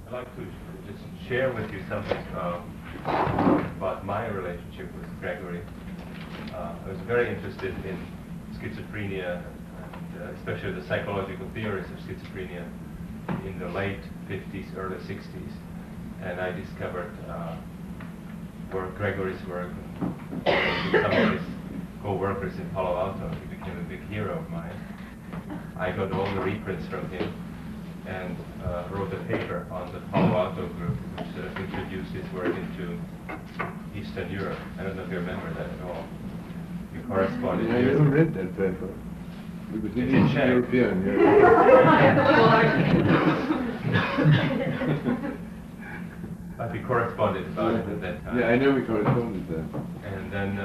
I'd like to just share with you something about my relationship with Gregory. I was very interested in schizophrenia, and especially the psychological theories of schizophrenia in the late 50s, early 60s. And I discovered where Gregory's work with some of his co-workers in Palo Alto. He became a big hero of mine. I got all the reprints from him and wrote a paper on the Palo Alto group, which introduced his work into Eastern Europe. I don't know if you remember that at all. We corresponded. I never read that paper. It was in Eastern European. But we corresponded about it at that time. Yeah, I know we corresponded there. And then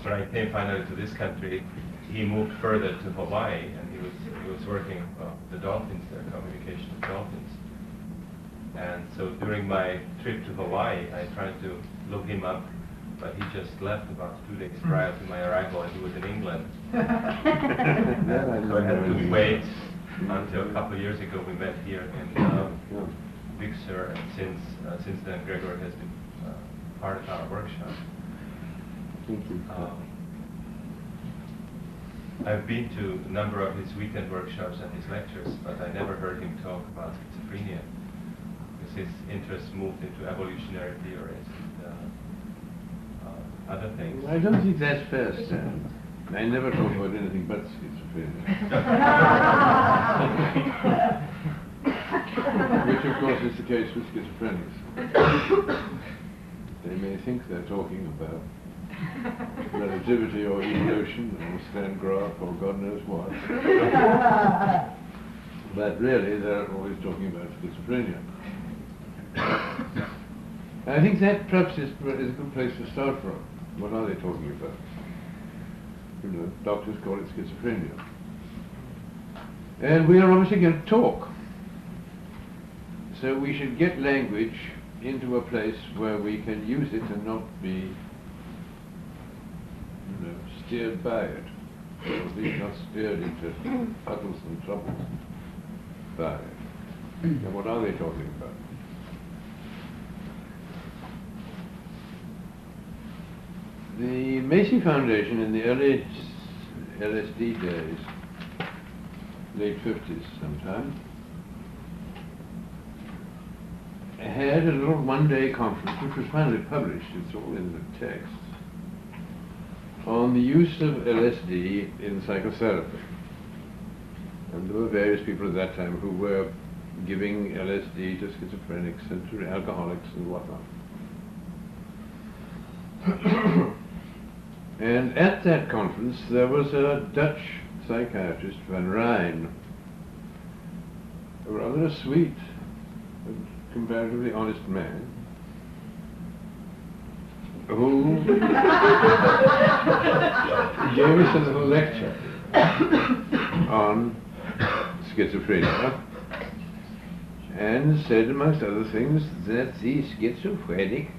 when I came finally to this country, he moved further to Hawaii, and he was working the dolphins there, communication with dolphins. And so during my trip to Hawaii, I tried to look him up, but he just left about 2 days prior to my arrival, and he was in England. So I had to wait until a couple of years ago. We met here in Big Sur, and since then Gregory has been part of our workshop. Thank you. I've been to a number of his weekend workshops and his lectures, but I never heard him talk about schizophrenia, because his interest moved into evolutionary theories and other things. I don't think that's fair, Stan. I never talk about anything but schizophrenia. Which, of course, is the case with schizophrenics. They may think they're talking about relativity or evolution or Stan Graf or God knows what. But really, they're always talking about schizophrenia. I think that perhaps is a good place to start from. What are they talking about? You know, doctors call it schizophrenia. And we are obviously going to talk. So we should get language into a place where we can use it and not be steered by it, or at least not steered into puddles and troubles by it. And what are they talking about? The Macy Foundation in the early LSD days, late 50s sometime, had a little one-day conference, which was finally published, it's all in the text, on the use of LSD in psychotherapy. And there were various people at that time who were giving LSD to schizophrenics and to alcoholics and whatnot. And at that conference there was a Dutch psychiatrist, Van Rijn, a rather sweet and comparatively honest man, who gave us a little lecture on schizophrenia and said, amongst other things, that the schizophrenic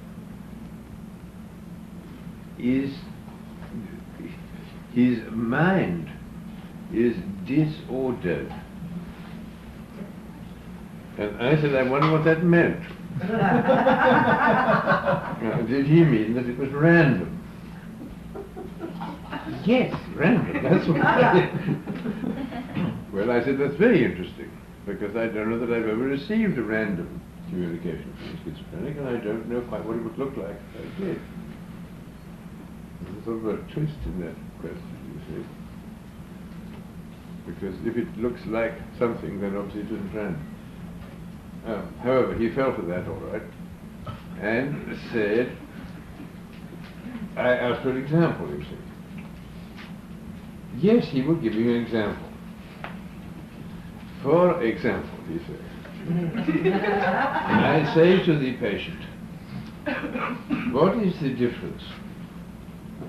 is, his mind is disordered. And I said, I wonder what that meant. Did he mean that it was random? Yes, random, that's what I did. Well, I said, that's very interesting, because I don't know that I've ever received a random communication from a schizophrenic, and I don't know quite what it would look like if I did. There's sort of a twist in that question, you see. Because if it looks like something, then obviously it isn't random. However, he fell for that all right, and said, I asked for an example, you see. Yes, he will give you an example. For example, he said, I say to the patient, what is the difference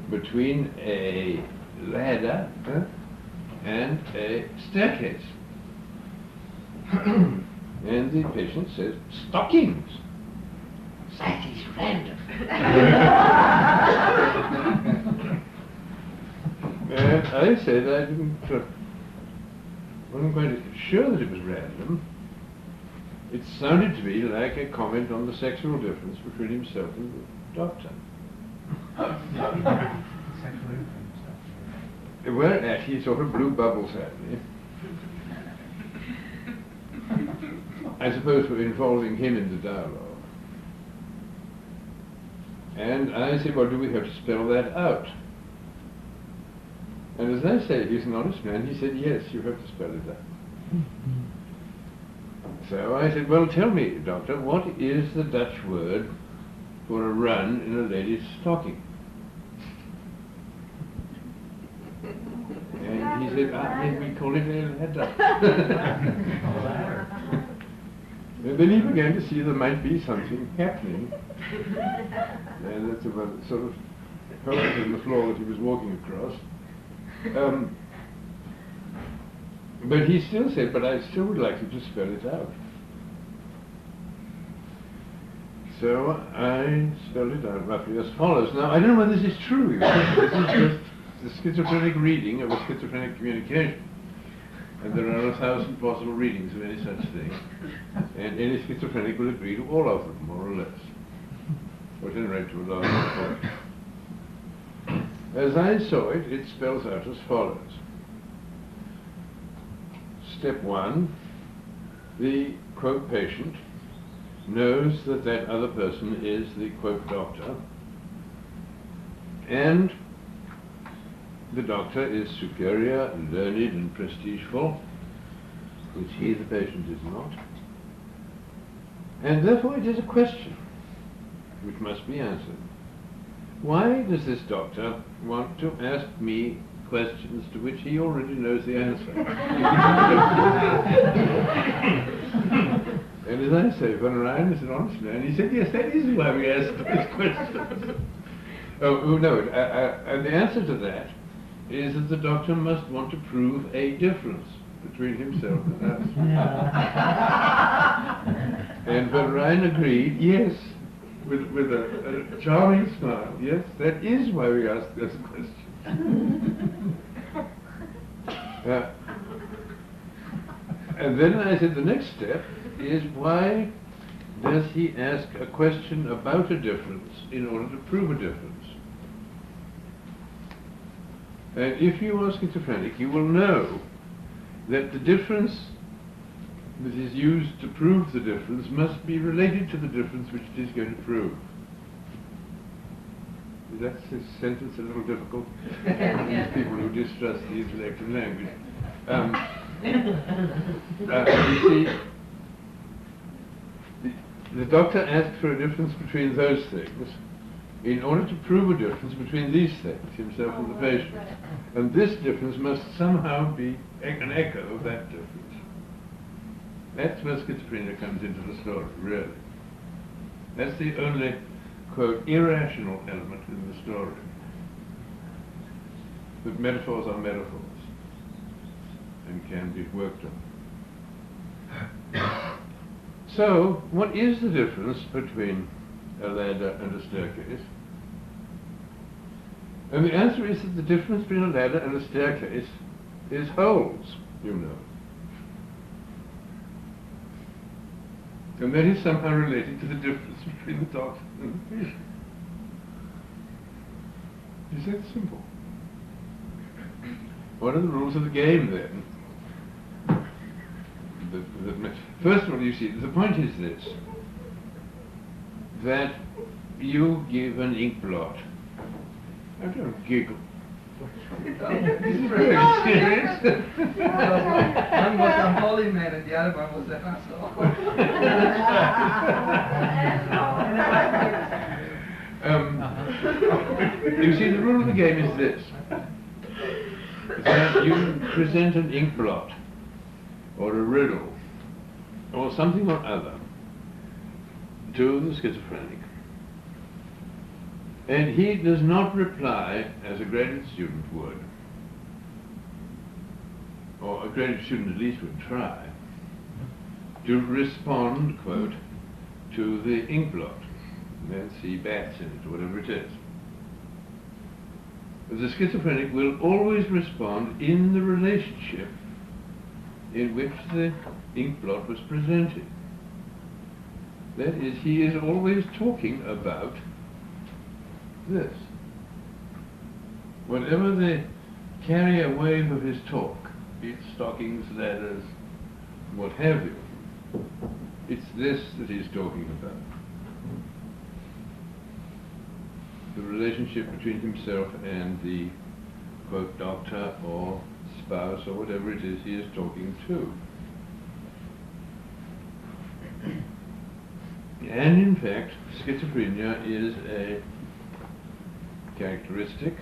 between a ladder and a staircase? And the patient says, stockings. That is random. And I said I wasn't quite sure that it was random, It sounded to me like a comment on the sexual difference between himself and the doctor. Whereat he sort of blew bubbles at me. I suppose for involving him in the dialogue. And I said, well, do we have to spell that out? And as I say, he's an honest man, he said, yes, you have to spell it out. So I said, well, tell me, doctor, what is the Dutch word for a run in a lady's stocking? And he said, we call it a ladder. And then he began to see there might be something happening. And that's about sort of holes in the floor that he was walking across. But he still said, but I still would like you to spell it out. So I spelled it out roughly as follows. Now, I don't know whether this is true. This is just the schizophrenic reading of a schizophrenic communication. And there are 1,000 possible readings of any such thing. And any schizophrenic will agree to all of them, more or less. Or at any rate to a large proportion. As I saw it, it spells out as follows. Step 1, the quote patient knows that that other person is the quote doctor, and the doctor is superior, learned and prestigeful, which he, the patient, is not. And therefore it is a question which must be answered. Why does this doctor want to ask me questions to which he already knows the answer? And as I say, Van Rijn is an honest man. He said, yes, that is why we ask those questions. And the answer to that is that the doctor must want to prove a difference between himself and us. And Van Rijn agreed, yes, with a charming smile. Yes, that is why we ask this question. And then I said the next step is, why does he ask a question about a difference in order to prove a difference? And if you are schizophrenic, you will know that the difference that is used to prove the difference must be related to the difference which it is going to prove. Is that sentence a little difficult? These people who distrust the intellect and language. You see, the doctor asked for a difference between those things in order to prove a difference between these things, himself and the patient. And this difference must somehow be an echo of that difference. That's where schizophrenia comes into the story, really. That's the only, quote, irrational element in the story. But metaphors are metaphors and can be worked on. So, what is the difference between a ladder and a staircase? And the answer is that the difference between a ladder and a staircase is holes, you know. And that is somehow related to the difference between the doctor and the patient. Is that simple? What are the rules of the game then? First of all, you see, the point is this, that you give an ink blot. I don't giggle. This is very serious. One was a holy man and the other one was an asshole. You see, the rule of the game is this, that you present an ink blot, or a riddle, or something or other, to the schizophrenic. And he does not reply as a graduate student would, or a graduate student at least would try, to respond, quote, to the ink blot. Let's see, bats in it, or whatever it is. But the schizophrenic will always respond in the relationship in which the ink blot was presented. That is, he is always talking about this. Whatever the carrier wave of his talk, be it stockings, ladders, what have you, it's this that he's talking about. The relationship between himself and the, quote, doctor or spouse or whatever it is he is talking to. And in fact, schizophrenia is a characteristic,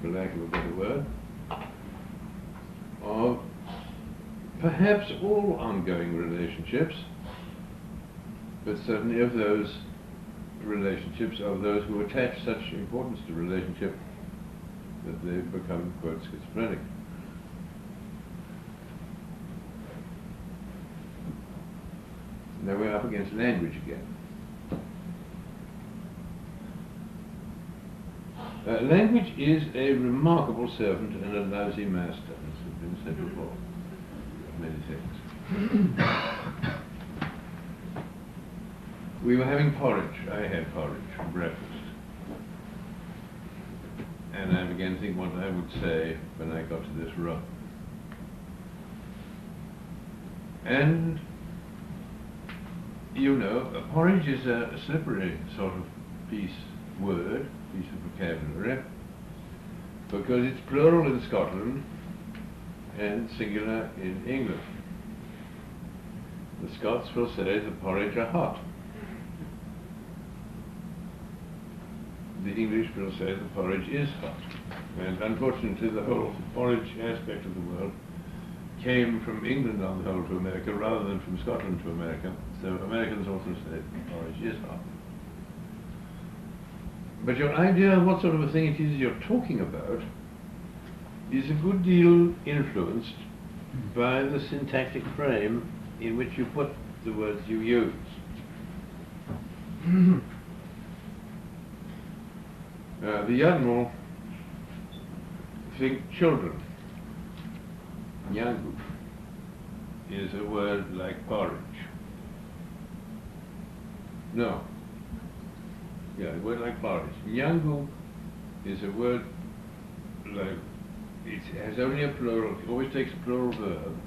for lack of a better word, of perhaps all ongoing relationships, but certainly of those relationships, of those who attach such importance to relationship that they become, quote, schizophrenic. Now we're up against language again. Language is a remarkable servant and a lousy master, as has been said before. Many things. We were having porridge. I had porridge for breakfast. And I began to think what I would say when I got to this room. And, you know, a porridge is a slippery sort of piece of vocabulary, because it's plural in Scotland and singular in England. The Scots will say the porridge are hot. The English will say the porridge is hot. And unfortunately the whole porridge aspect of the world came from England on the whole to America rather than from Scotland to America. So Americans also say the porridge is hot. But your idea of what sort of a thing it is you're talking about is a good deal influenced by the syntactic frame in which you put the words you use. The young will think children. Young is a word like porridge. No. Yeah, a word like porridge. Yangu is a word like, it has only a plural, it always takes a plural verb,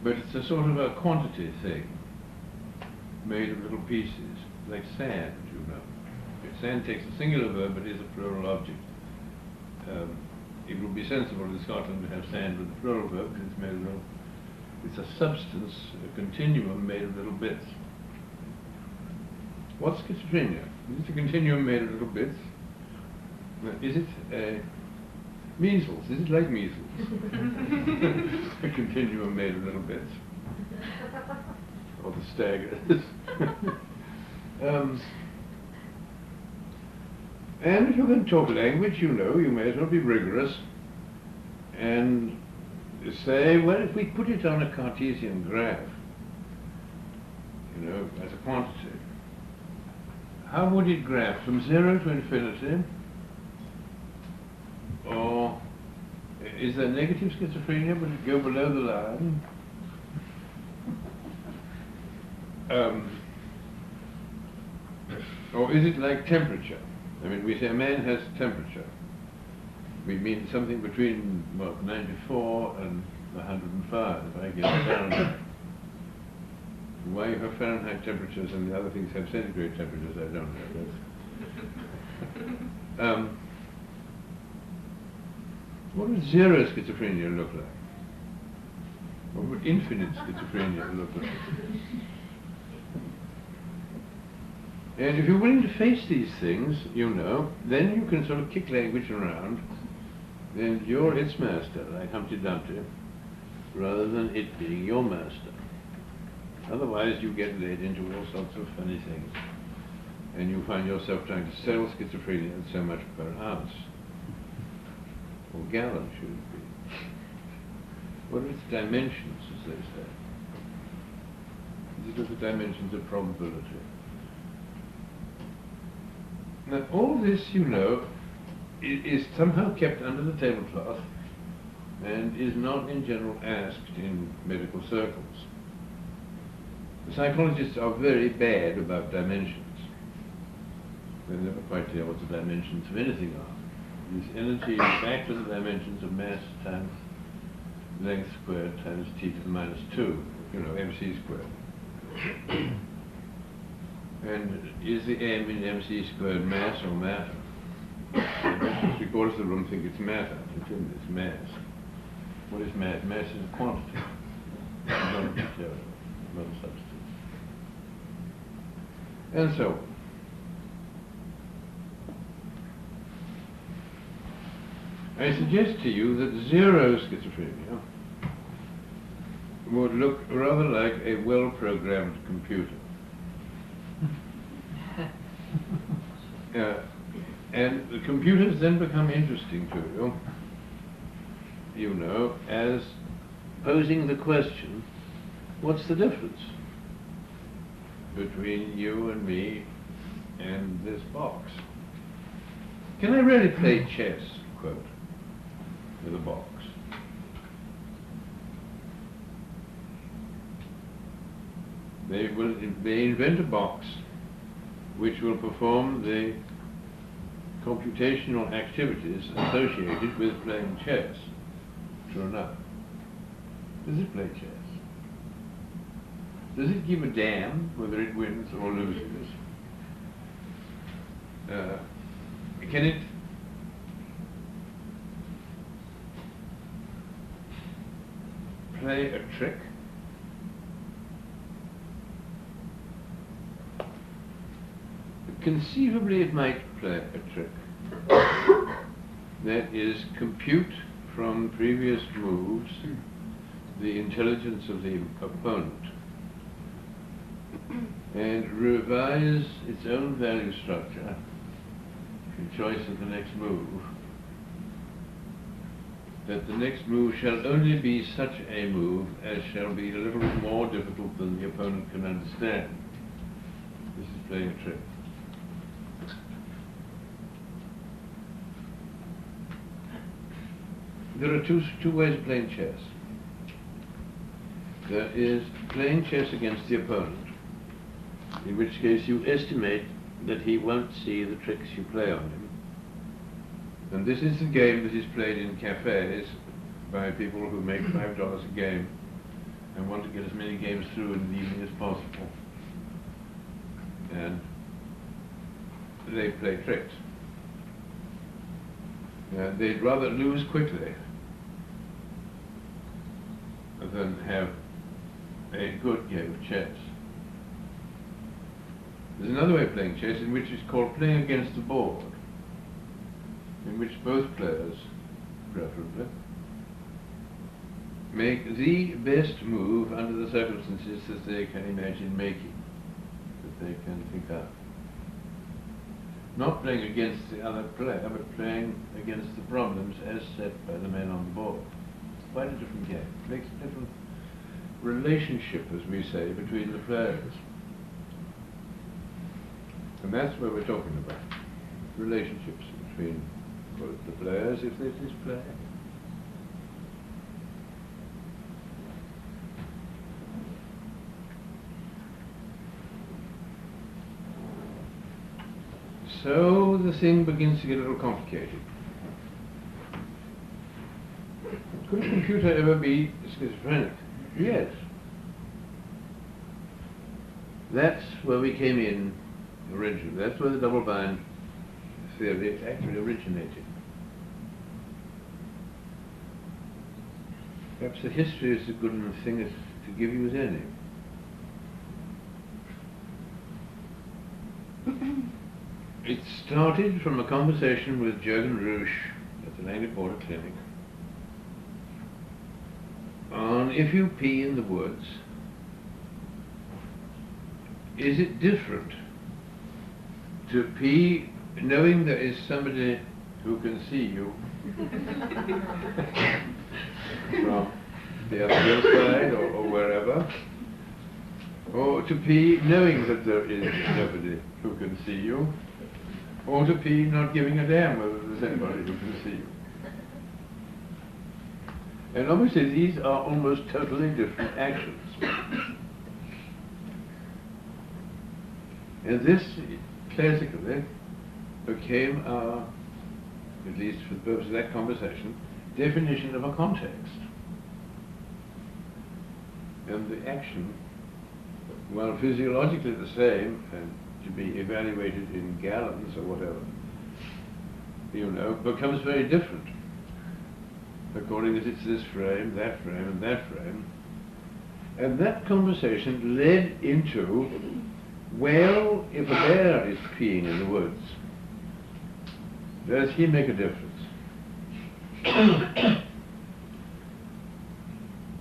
but it's a sort of a quantity thing, made of little pieces, like sand, you know. Sand takes a singular verb but is a plural object. It would be sensible in Scotland to have sand with a plural verb because it's made of little, it's a substance, a continuum made of little bits. What's schizophrenia? Is it a continuum made of little bits? Is it measles? Is it like measles? A continuum made of little bits? Or the staggers? And if you're going to talk language, you know, you may as well be rigorous and say, well, if we put it on a Cartesian graph, you know, as a quantity, how would it graph from 0 to infinity? Or is there negative schizophrenia? Would it go below the line? Or is it like temperature? I mean, we say a man has temperature. We mean something between, what, 94 and 105, I guess, Fahrenheit. Why you have Fahrenheit temperatures and the other things have centigrade temperatures, I don't know. What would zero schizophrenia look like? What would infinite schizophrenia look like? And if you're willing to face these things, you know, then you can sort of kick language around, and you're its master, like Humpty Dumpty, rather than it being your master. Otherwise you get led into all sorts of funny things, and you find yourself trying to sell schizophrenia at so much per ounce, or gallon should it be. What are its dimensions, as they say? These are the dimensions of probability. Now all this, you know, is somehow kept under the tablecloth and is not in general asked in medical circles. Psychologists are very bad about dimensions. They never quite clear what the dimensions of anything are. This energy is back to the dimensions of mass times length squared times t to the minus 2, mc squared. And is the m in mc squared mass or matter? Three-quarters of the room think it's matter. It's mass. What is mass? Mass is a quantity, not a material, not a substance. And so on. I suggest to you that zero schizophrenia would look rather like a well-programmed computer. And the computers then become interesting to you, as posing the question, what's the difference between you and me and this box? Can I really play chess, quote, with a box? They invent a box which will perform the computational activities associated with playing chess. True enough. Does it play chess? Does it give a damn whether it wins or loses? Can it play a trick? Conceivably it might play a trick. That is, compute from previous moves the intelligence of the opponent and revise its own value structure in choice of the next move, that the next move shall only be such a move as shall be a little more difficult than the opponent can understand. This is playing a trick. There are two ways of playing chess. There is playing chess against the opponent, in which case you estimate that he won't see the tricks you play on him. And this is the game that is played in cafes by people who make $5 a game and want to get as many games through in the evening as possible. And they play tricks. They'd rather lose quickly than have a good game of chess. There's another way of playing chess in which it's called playing against the board, in which both players, preferably, make the best move under the circumstances that they can imagine making, that they can think up. Not playing against the other player, but playing against the problems as set by the men on the board. Quite a different game. Makes a different relationship, as we say, between the players. And that's what we're talking about. Relationships between both the players, if this is play. So the thing begins to get a little complicated. Could a computer ever be schizophrenic? Yes. That's where we came in originally. That's where the double-bind theory actually originated. Perhaps the history is as good a thing as to give you as any. It started from a conversation with Jürgen Roosh at the Langley Porter Clinic on if you pee in the woods, is it different to pee knowing there is somebody who can see you from the other hillside or wherever, or to pee knowing that there is nobody who can see you, or to pee not giving a damn whether there's anybody who can see you? And obviously these are almost totally different actions. And this classically became our, at least for the purpose of that conversation, definition of a context. And the action, while physiologically the same and to be evaluated in gallons or whatever, becomes very different according as it's this frame, and that frame. And that conversation led into, well, if a bear is peeing in the woods, does he make a difference?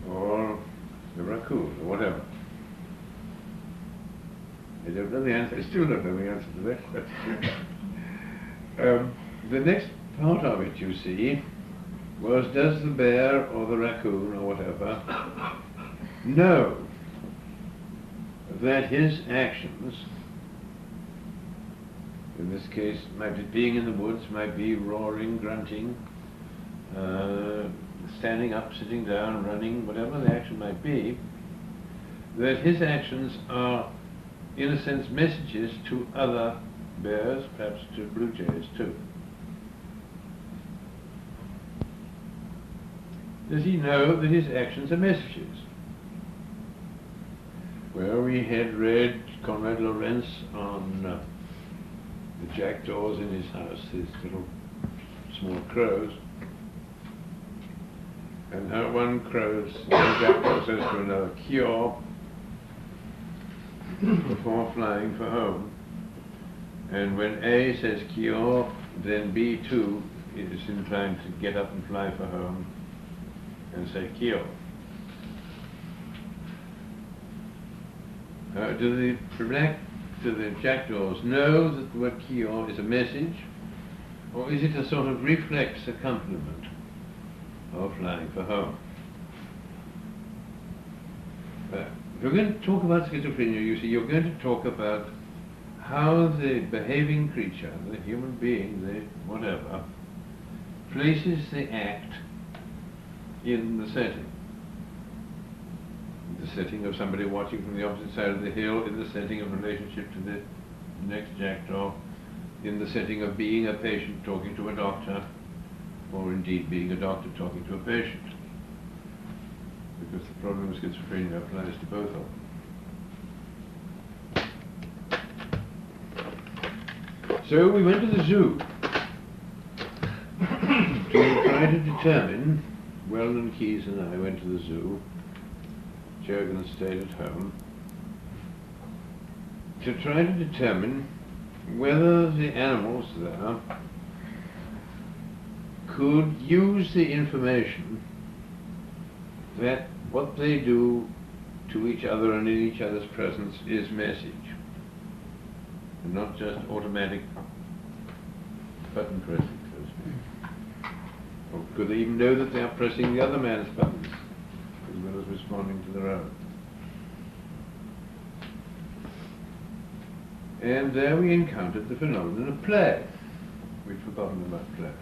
Or the raccoon, or whatever. I don't know the answer. I still don't know the answer to that question. The next part of it, you see, was does the bear or the raccoon or whatever know that his actions, in this case, might be being in the woods, might be roaring, grunting, standing up, sitting down, running, whatever the action might be, that his actions are, in a sense, messages to other bears, perhaps to blue jays too. Does he know that his actions are messages? Well, we had read Conrad Lorenz on the jackdaws in his house, his little small crows, and how one jackdaw says to another, "Kyo," before flying for home. And when A says "Kyo," then B too is inclined to get up and fly for home and say "Kyo." Do the jackdaws know that the word "Kyo" is a message, or is it a sort of reflex accompaniment of flying for home? If you're going to talk about schizophrenia, you see, you're going to talk about how the behaving creature, the human being, the whatever, places the act in the setting. The setting of somebody watching from the opposite side of the hill, in the setting of relationship to the next jackdaw, in the setting of being a patient talking to a doctor, or indeed being a doctor talking to a patient. Because the problem of schizophrenia applies to both of them. So we went to the zoo to try to determine, Weldon Keyes and I went to the zoo, Jurgen stayed at home, to try to determine whether the animals there could use the information that what they do to each other and in each other's presence is message, and not just automatic button pressing, so to speak. Or could they even know that they are pressing the other man's buttons as well as responding to their own? And there we encountered the phenomenon of play. We'd forgotten about play.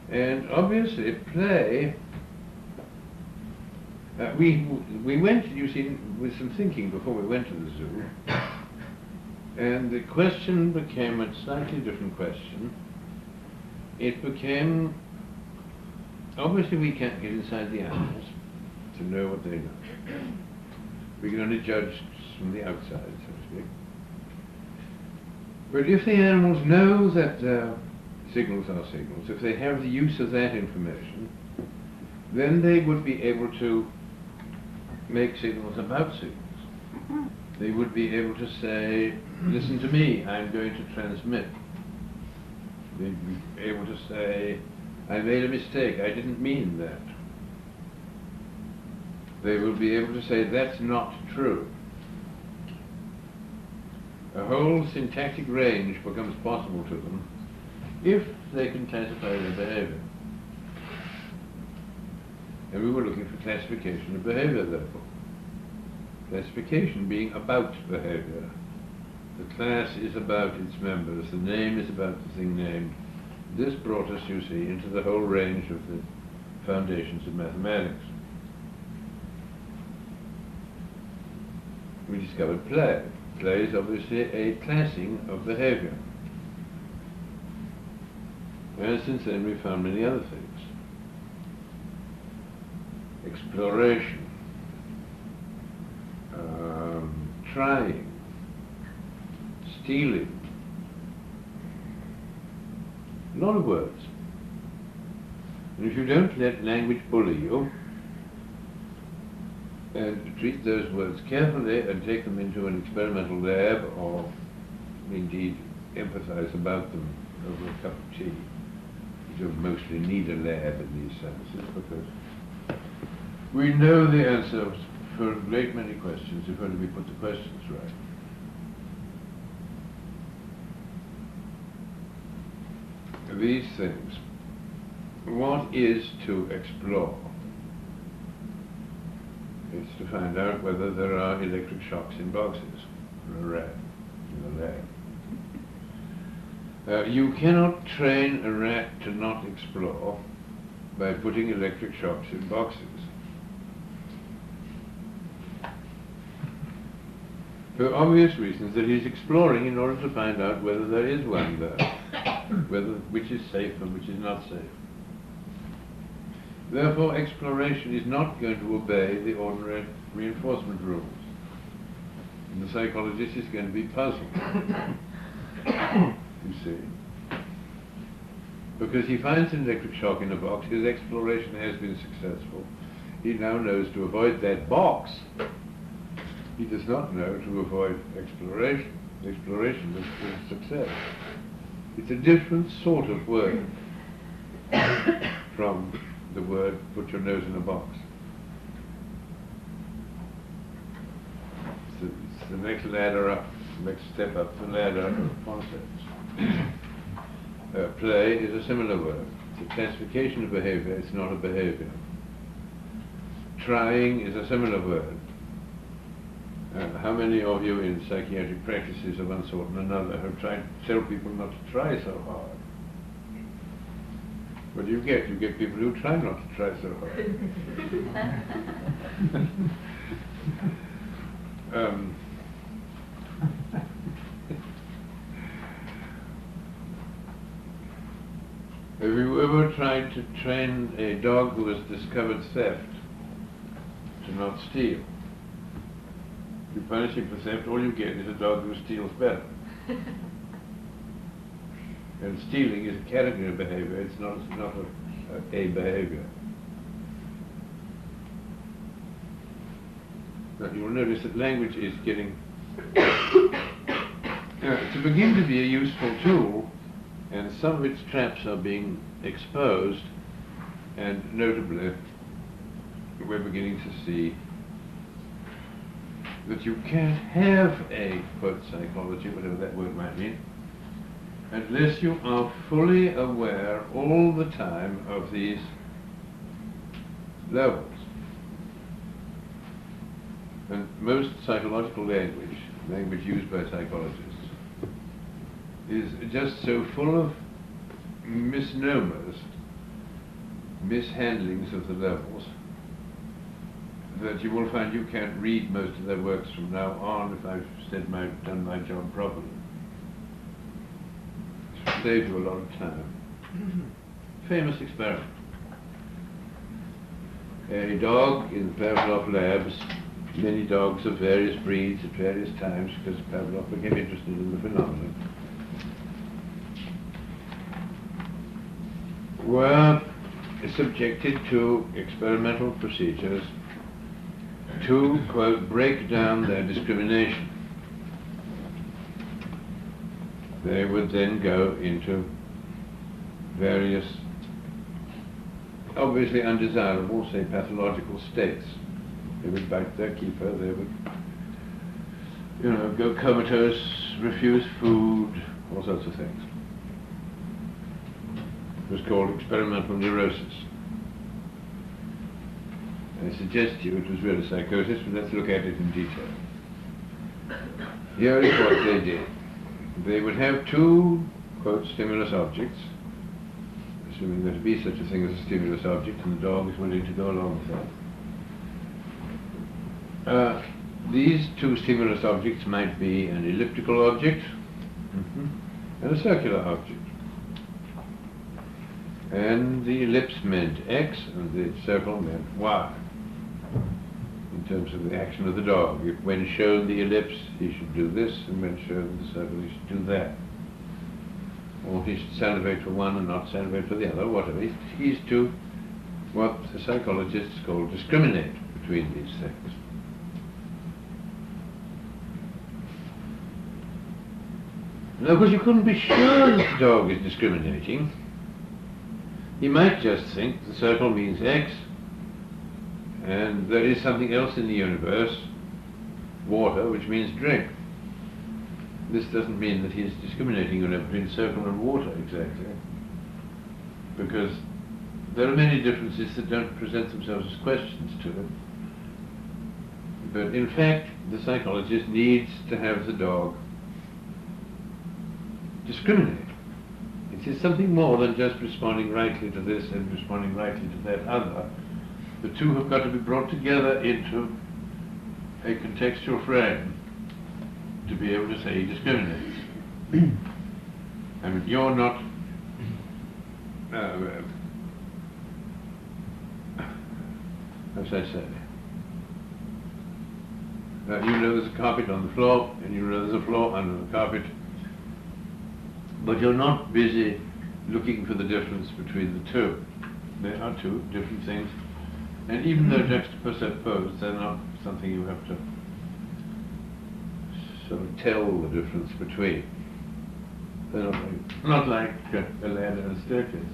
And obviously play, we went, you see, with some thinking before we went to the zoo, and the question became a slightly different question. It became, obviously we can't get inside the animals to know what they know. We can only judge from the outside, so to speak. But if the animals know that signals are signals, if they have the use of that information, then they would be able to make signals about signals. They would be able to say, listen to me, I'm going to transmit. They'd be able to say, I made a mistake, I didn't mean that. They will be able to say, that's not true. A whole syntactic range becomes possible to them if they can classify their behavior. And we were looking for classification of behavior, therefore. Classification being about behavior. The class is about its members, the name is about the thing named. This brought us, you see, into the whole range of the foundations of mathematics. We discovered play. displays obviously a classing of behavior. And since then we found many other things. Exploration, trying, stealing, a lot of words. And if you don't let language bully you, and treat those words carefully and take them into an experimental lab, or indeed emphasize about them over a cup of tea, you don't mostly need a lab in these sentences, because we know the answers for a great many questions if only we put the questions right. These things, what is to explore? It's to find out whether there are electric shocks in boxes for a rat in the lab. You cannot train a rat to not explore by putting electric shocks in boxes. For obvious reasons that he's exploring in order to find out whether there is one there, which is safe and which is not safe. Therefore, exploration is not going to obey the ordinary reinforcement rules. And the psychologist is going to be puzzled, you see. Because he finds an electric shock in a box, his exploration has been successful. He now knows to avoid that box. He does not know to avoid exploration. Exploration is success. It's a different sort of word from the word put your nose in a box. It's the next ladder up, the next step up the ladder of concepts. Play is a similar word. It's a classification of behavior, it's not a behavior. Trying is a similar word. How many of you in psychiatric practices of one sort and another have tried to tell people not to try so hard? What do you get? You get people who try not to try so hard. Have you ever tried to train a dog who has discovered theft to not steal? You punish him for theft, all you get is a dog who steals better. And stealing is a category of behavior, it's not a behavior. Now you'll notice that language is getting, to begin to be a useful tool, and some of its traps are being exposed, and notably, we're beginning to see that you can't have a, quote, psychology, whatever that word might mean, unless you are fully aware all the time of these levels. And most psychological language used by psychologists, is just so full of misnomers, mishandlings of the levels, that you will find you can't read most of their works from now on if I've done my job properly. It should save you a lot of time. Famous experiment. A dog in Pavlov labs, many dogs of various breeds at various times, because Pavlov became interested in the phenomenon, were subjected to experimental procedures to, quote, break down their discrimination. They would then go into various, obviously undesirable, say pathological states. They would bite their keeper, they would, go comatose, refuse food, all sorts of things. It was called experimental neurosis. I suggest to you it was really psychosis, but let's look at it in detail. Here is what they did. They would have two, quote, stimulus objects, assuming there to be such a thing as a stimulus object, and the dog is willing to go along with that. these two stimulus objects might be an elliptical object and a circular object. And the ellipse meant X and the circle meant Y in terms of the action of the dog. If when shown the ellipse, he should do this, and when shown the circle, he should do that. Or he should salivate for one and not salivate for the other, whatever. He's to what the psychologists call discriminate between these things. Now, of course, you couldn't be sure that the dog is discriminating. He might just think the circle means X, and there is something else in the universe, water, which means drink. This doesn't mean that he's discriminating between circle and water exactly, because there are many differences that don't present themselves as questions to him. But in fact, the psychologist needs to have the dog discriminate. It is something more than just responding rightly to this and responding rightly to that other. The two have got to be brought together into a contextual frame to be able to say he discriminates. I mean, you're not how should I say? You know there's a carpet on the floor, and you know there's a floor under the carpet, but you're not busy looking for the difference between the two. There are two different things, and even though juxtaposed, they're not something you have to sort of tell the difference between. They're not like a ladder and a staircase.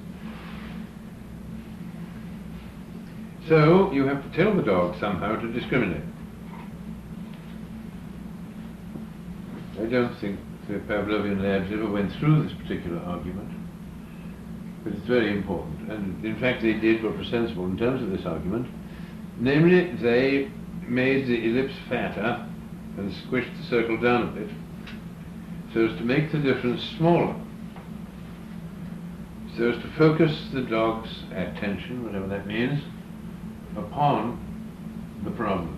So you have to tell the dog somehow to discriminate. I don't think the Pavlovian labs ever went through this particular argument, but it's very important. And in fact, they did what was sensible in terms of this argument. Namely, they made the ellipse fatter and squished the circle down a bit so as to make the difference smaller, so as to focus the dog's attention, whatever that means, upon the problem,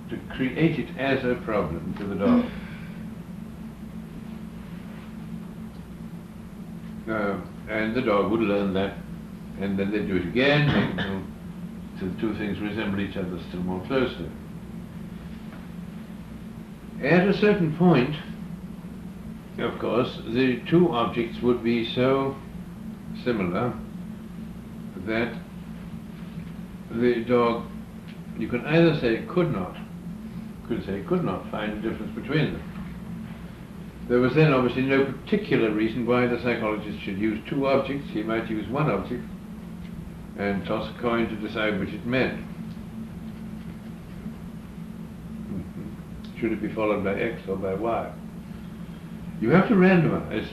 to create it as a problem to the dog. And the dog would learn that, and then they'd do it again until the two things resemble each other still more closely. At a certain point, of course, the two objects would be so similar that the dog, you can either say could not find a difference between them. There was then obviously no particular reason why the psychologist should use two objects. He might use one object and toss a coin to decide which it meant. Should it be followed by X or by Y? You have to randomize,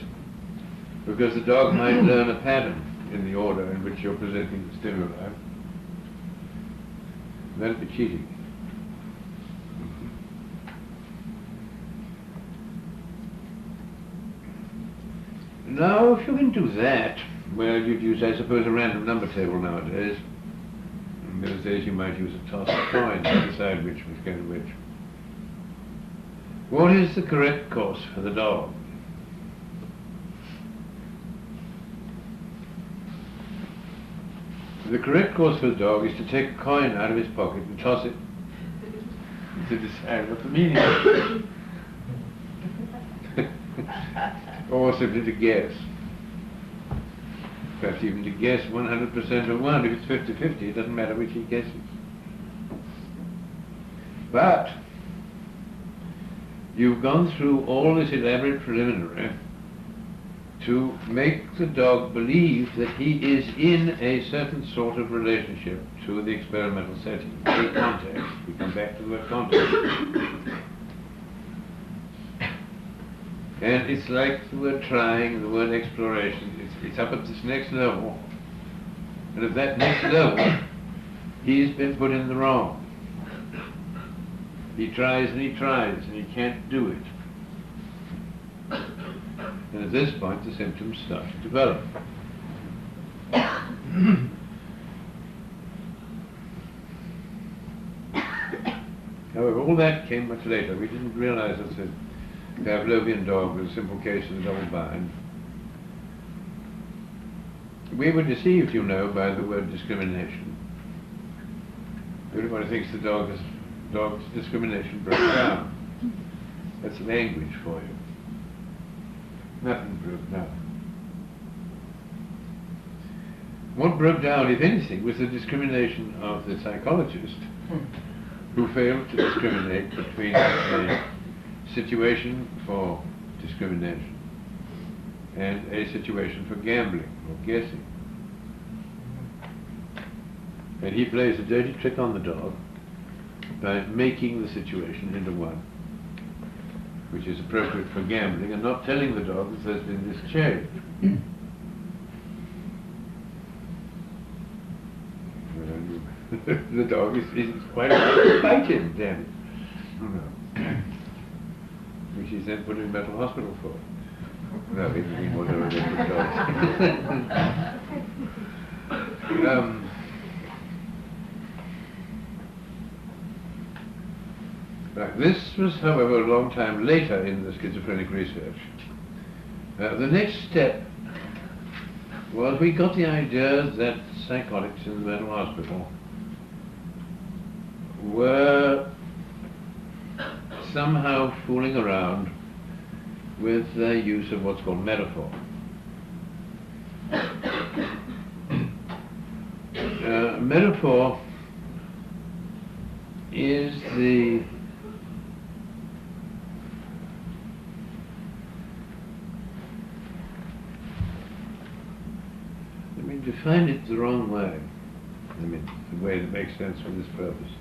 because the dog might learn a pattern in the order in which you're presenting the stimuli. That'd be cheating. Now, if you can do that, well, you'd use, I suppose, a random number table nowadays. In those days, you might use a toss of coin to decide which was going to which. What is the correct course for the dog? The correct course for the dog is to take a coin out of his pocket and toss it to decide what the meaning is. Or simply to guess. Perhaps even to guess 100% of one. If it's 50-50, it doesn't matter which he guesses. But you've gone through all this elaborate preliminary to make the dog believe that he is in a certain sort of relationship to the experimental setting, a context. We come back to the word context. And it's like the word trying, the word exploration. It's up at this next level. And at that next level, he's been put in the wrong. He tries and he can't do it. And at this point, the symptoms start to develop. However, all that came much later. We didn't realize that the Pavlovian dog was a simple case of the double bind. We were deceived, you know, by the word discrimination. Everybody thinks the dog's discrimination broke down. That's language for you. Nothing broke down. What broke down, if anything, was the discrimination of the psychologist who failed to discriminate between a situation for discrimination and a situation for gambling or guessing. And he plays a dirty trick on the dog by making the situation into one which is appropriate for gambling and not telling the dog that there's been this change. The dog is quite a fight him, damn it. Which he's then put in mental hospital for. No, he didn't want to know different dogs. This was, however, a long time later in the schizophrenic research. The next step was we got the idea that psychotics in the mental hospital were somehow fooling around with the use of what's called metaphor. Metaphor is the define it the wrong way. I mean, the way that makes sense for this purpose.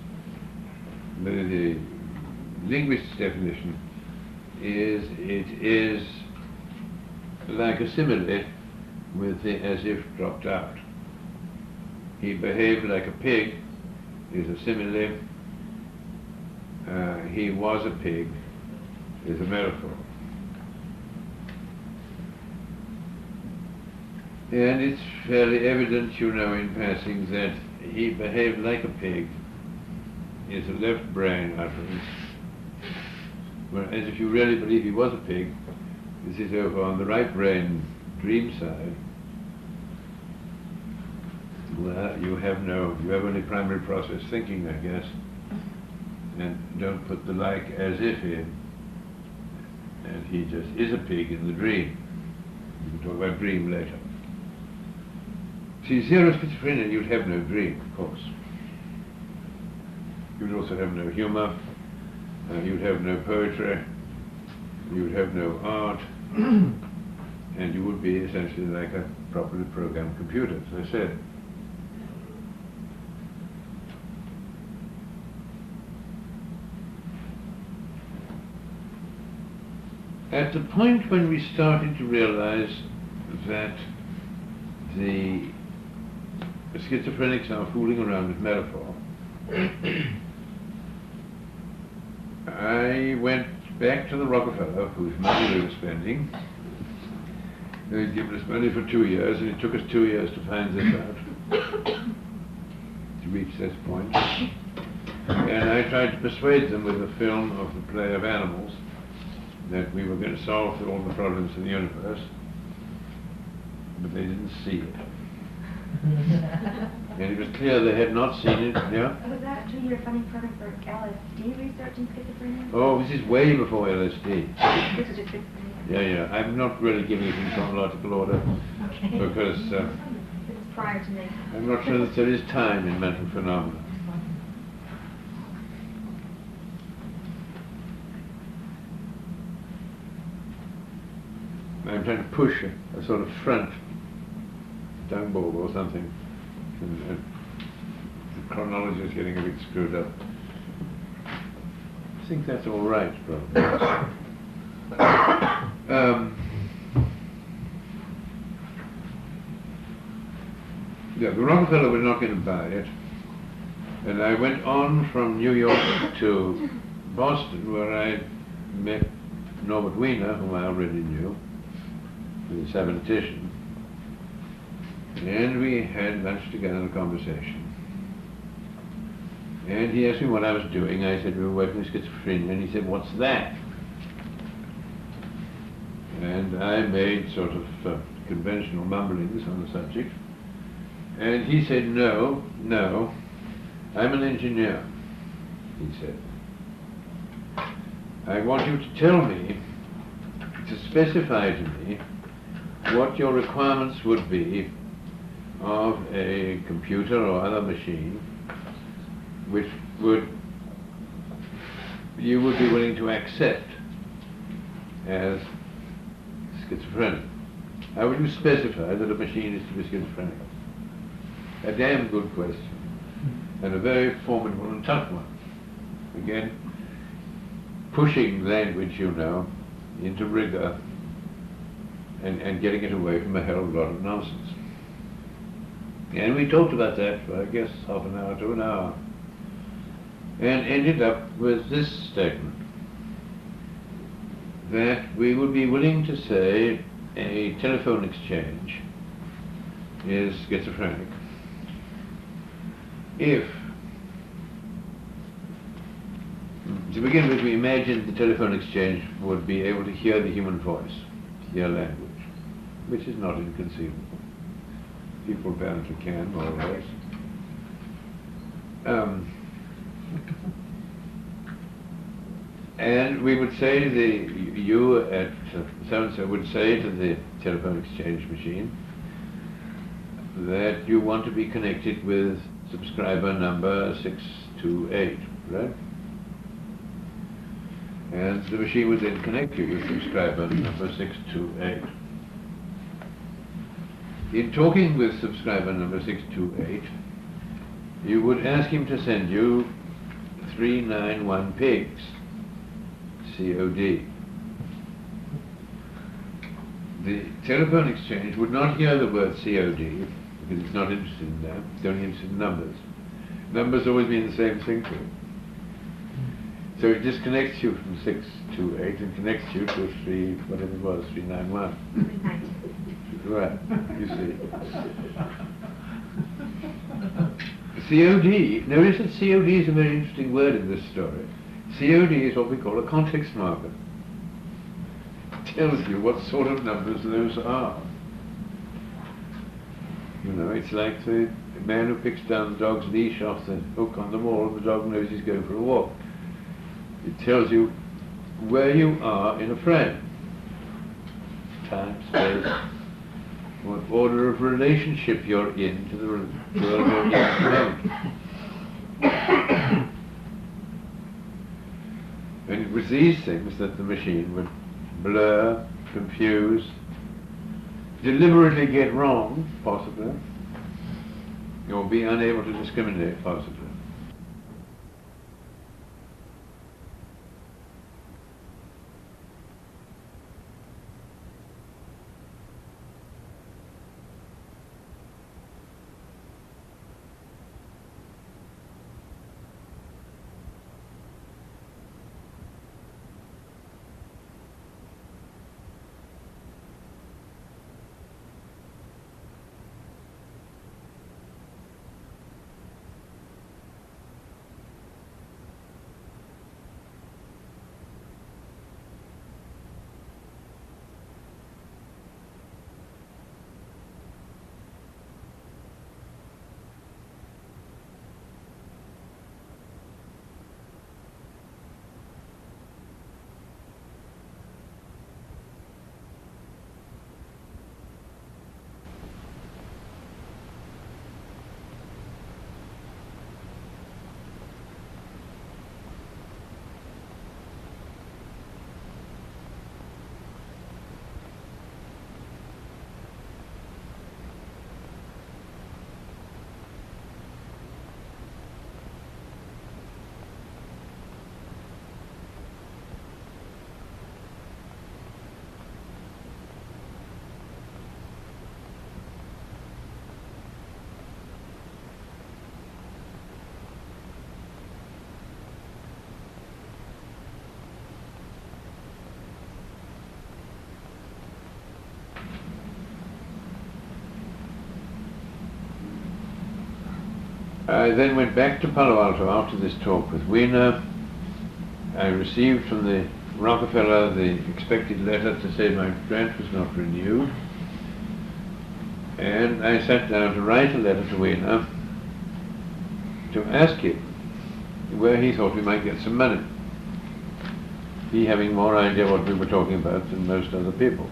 The linguist's definition is it is like a simile with the as if dropped out. He behaved like a pig is a simile. He was a pig is a metaphor. And it's fairly evident, you know, in passing, that he behaved like a pig is a left brain utterance. Whereas if you really believe he was a pig, this is over on the right brain dream side, where you have only primary process thinking, I guess, and don't put the like as if in, and he just is a pig in the dream. We can talk about dream later. See, zero schizophrenia, you'd have no dream, of course. You'd also have no humor, you'd have no poetry, you'd have no art, and you would be essentially like a properly programmed computer, as I said. At the point when we started to realize that the schizophrenics are fooling around with metaphor, I went back to the Rockefeller, whose money we were spending. They'd given us money for 2 years, and it took us 2 years to find this out, to reach this point. And I tried to persuade them with a film of the play of animals that we were going to solve all the problems in the universe, but they didn't see it. And it was clear they had not seen it. Yeah? Was that a 2-year funding program for LSD research in schizophrenia? Oh, this is way before LSD. This is just schizophrenia. Yeah. I'm not really giving it in chronological order, Okay. because It's prior to me. I'm not sure that there is time in mental phenomena. I'm trying to push a sort of front dung ball or something, and the chronology is getting a bit screwed up. I think that's all right, probably. Yeah, the Rockefeller was not going to buy it, and I went on from New York to Boston, where I met Norbert Wiener, whom I already knew, the sabbatician, and we had lunch together and a conversation. And he asked me what I was doing. I said, we were working with schizophrenia, and he said, what's that? And I made sort of conventional mumblings on the subject. And he said, no, I'm an engineer, he said. I want you to tell me, to specify to me, what your requirements would be of a computer or other machine which you would be willing to accept as schizophrenic. How would you specify that a machine is to be schizophrenic? A damn good question, and a very formidable and tough one. Again, pushing language, you know, into rigor and getting it away from a hell of a lot of nonsense. And we talked about that for, I guess, half an hour to an hour, and ended up with this statement, that we would be willing to say a telephone exchange is schizophrenic if, to begin with, we imagined the telephone exchange would be able to hear the human voice, hear language, which is not inconceivable. People apparently can, more or less. And we would say to you at so-and-so would say to the telephone exchange machine that you want to be connected with subscriber number 628, right? And the machine would then connect you with subscriber number 628. In talking with subscriber number 628, you would ask him to send you 391 pigs, COD. The telephone exchange would not hear the word COD, because it's not interested in that, it's only interested in numbers. Numbers always mean the same thing to it. So it disconnects you from 628 and connects you to 391. Right, you see. COD, notice that COD is a very interesting word in this story. COD is what we call a context marker. It tells you what sort of numbers those are. You know, it's like the man who picks down the dog's leash off the hook on the wall, and the dog knows he's going for a walk. It tells you where you are in a frame. Time, space, what order of relationship you're in to the world you're in at the moment. And it was these things that the machine would blur, confuse, deliberately get wrong, possibly, or be unable to discriminate, possibly. I then went back to Palo Alto after this talk with Wiener. I received from the Rockefeller the expected letter to say my grant was not renewed. And I sat down to write a letter to Wiener to ask him where he thought we might get some money. He having more idea what we were talking about than most other people.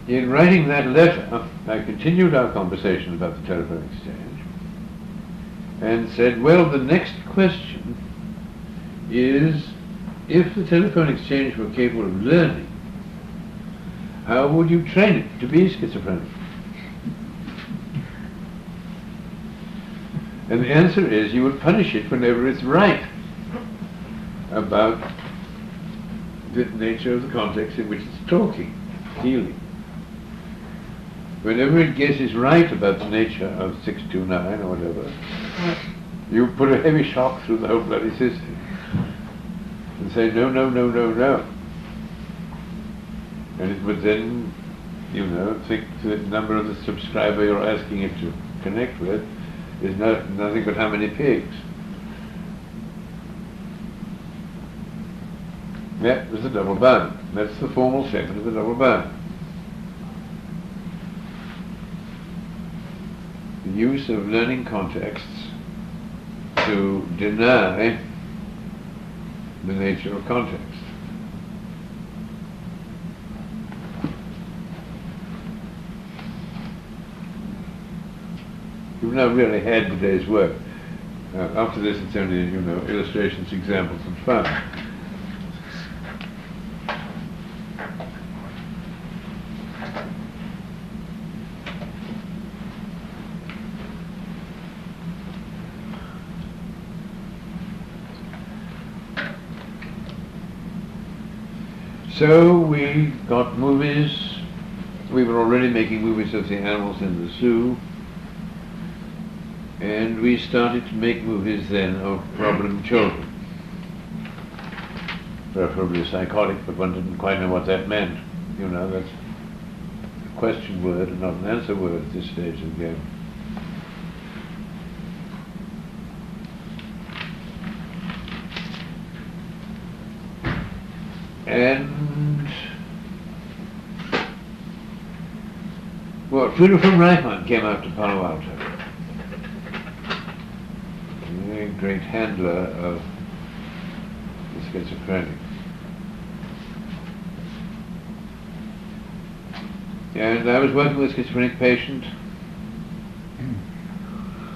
In writing that letter, I continued our conversation about the telephone exchange and said, well, the next question is, if the telephone exchange were capable of learning, how would you train it to be schizophrenic? And the answer is, you would punish it whenever it's right about the nature of the context in which it's talking, dealing. Whenever it guesses right about the nature of 629 or whatever, you put a heavy shock through the whole bloody system and say, no, no, no, no, no. And it would then, think the number of the subscriber you're asking it to connect with is nothing but how many pigs. That was the double bind. That's the formal statement of the double bind. The use of learning contexts to deny the nature of context. You've now really had the day's work. After this, it's only, illustrations, examples, and fun. So we got movies. We were already making movies of the animals in the zoo. And we started to make movies then of problem children. Preferably psychotic, but one didn't quite know what that meant. That's a question word and not an answer word at this stage of the game. And Friedrich von Reichmann came out to Palo Alto. A great handler of the schizophrenic. And I was working with a schizophrenic patient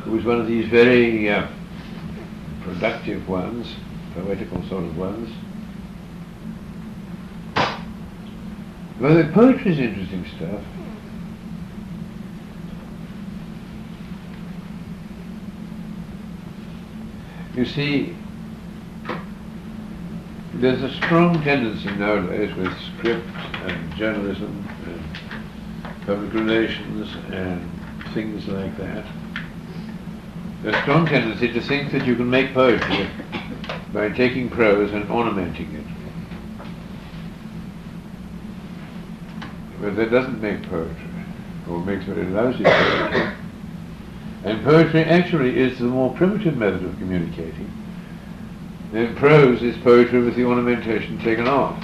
who was one of these very productive ones, poetical sort of ones. Well, the poetry is interesting stuff. You see, there's a strong tendency nowadays with script and journalism and public relations and things like that. There's a strong tendency to think that you can make poetry by taking prose and ornamenting it. But that doesn't make poetry, or makes very lousy poetry. And poetry actually is the more primitive method of communicating. And prose is poetry with the ornamentation taken off.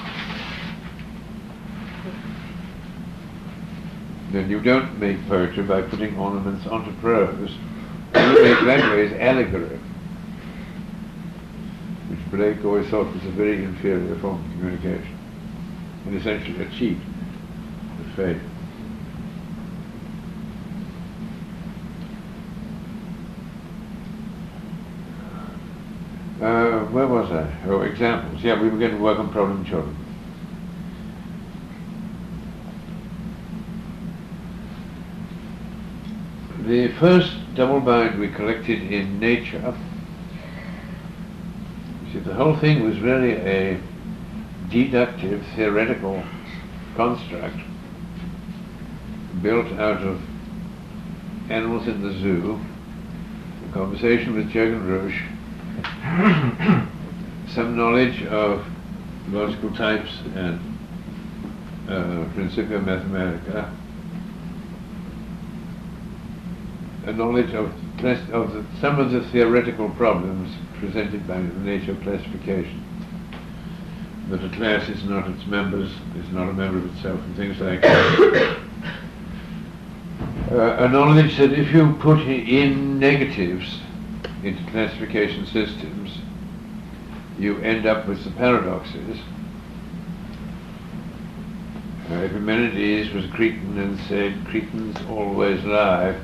Then you don't make poetry by putting ornaments onto prose. What you make that way is allegory, which Blake always thought was a very inferior form of communication, and essentially a cheat. Faith. Where was I? Oh, examples. Yeah, we were going to work on problem children. The first double bind we collected in Nature, you see, the whole thing was really a deductive, theoretical construct built out of animals in the zoo, a conversation with Jürgen Rouge, some knowledge of logical types and Principia Mathematica, a knowledge of some of the theoretical problems presented by the nature of classification. That a class is not its members, is not a member of itself, and things like that. A knowledge that if you put in negatives into classification systems, you end up with the paradoxes. Epimenides was a Cretan and said, Cretans always lie.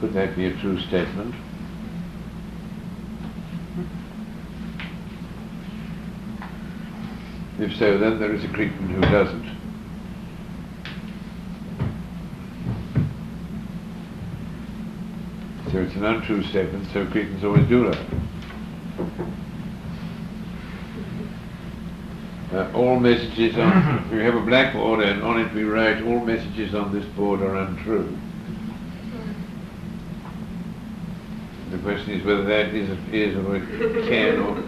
Could that be a true statement? If so, then there is a Cretan who doesn't. So it's an untrue statement, so Cretans always do lie. All messages on, we have a blackboard and on it we write, all messages on this board are untrue. The question is whether that is or it can or,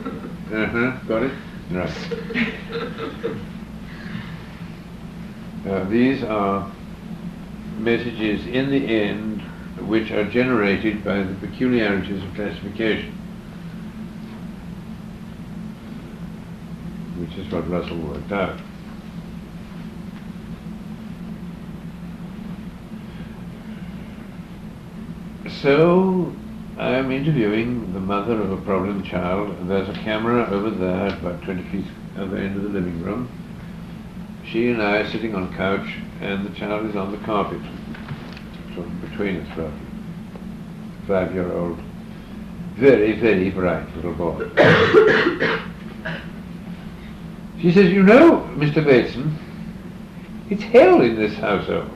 got it? Right. These are messages in the end which are generated by the peculiarities of classification, which is what Russell worked out. So I'm interviewing the mother of a problem child, and there's a camera over there about 20 feet at the end of the living room. She and I are sitting on a couch, and the child is on the carpet, sort of between us roughly. 5-year-old, very, very bright little boy. She says, you know, Mr. Bateson, it's hell in this household.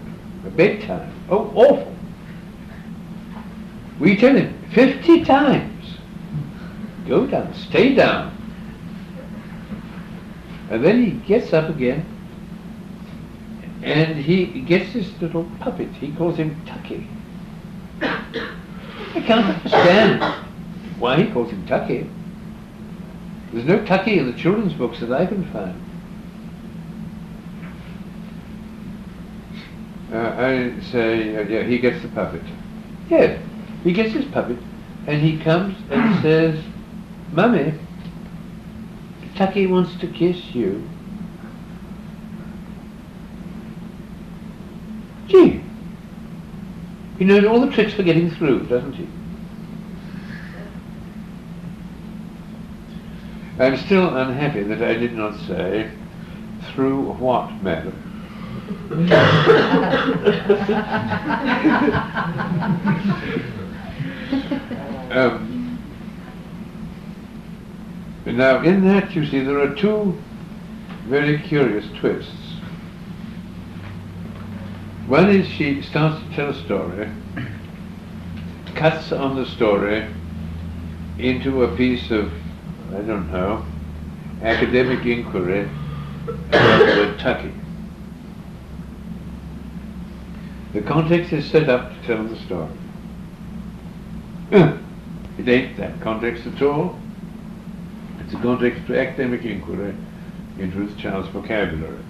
At bedtime. Oh, awful. We tell him 50 times, go down, stay down. And then he gets up again, and he gets this little puppet. He calls him Tucky. I can't understand why he calls him Tucky. There's no Tucky in the children's books that I can find. I say, yeah, he gets the puppet. Yes, he gets his puppet, and he comes and says, Mummy, Tucky wants to kiss you. Gee, he knows all the tricks for getting through, doesn't he? I'm still unhappy that I did not say, through what, madam? Now, in that, you see, there are two very curious twists. One is she starts to tell a story, cuts on the story into a piece of, I don't know, academic inquiry about the word Tucky. The context is set up to tell the story. It ain't that context at all. It's a context to academic inquiry into the child's vocabulary.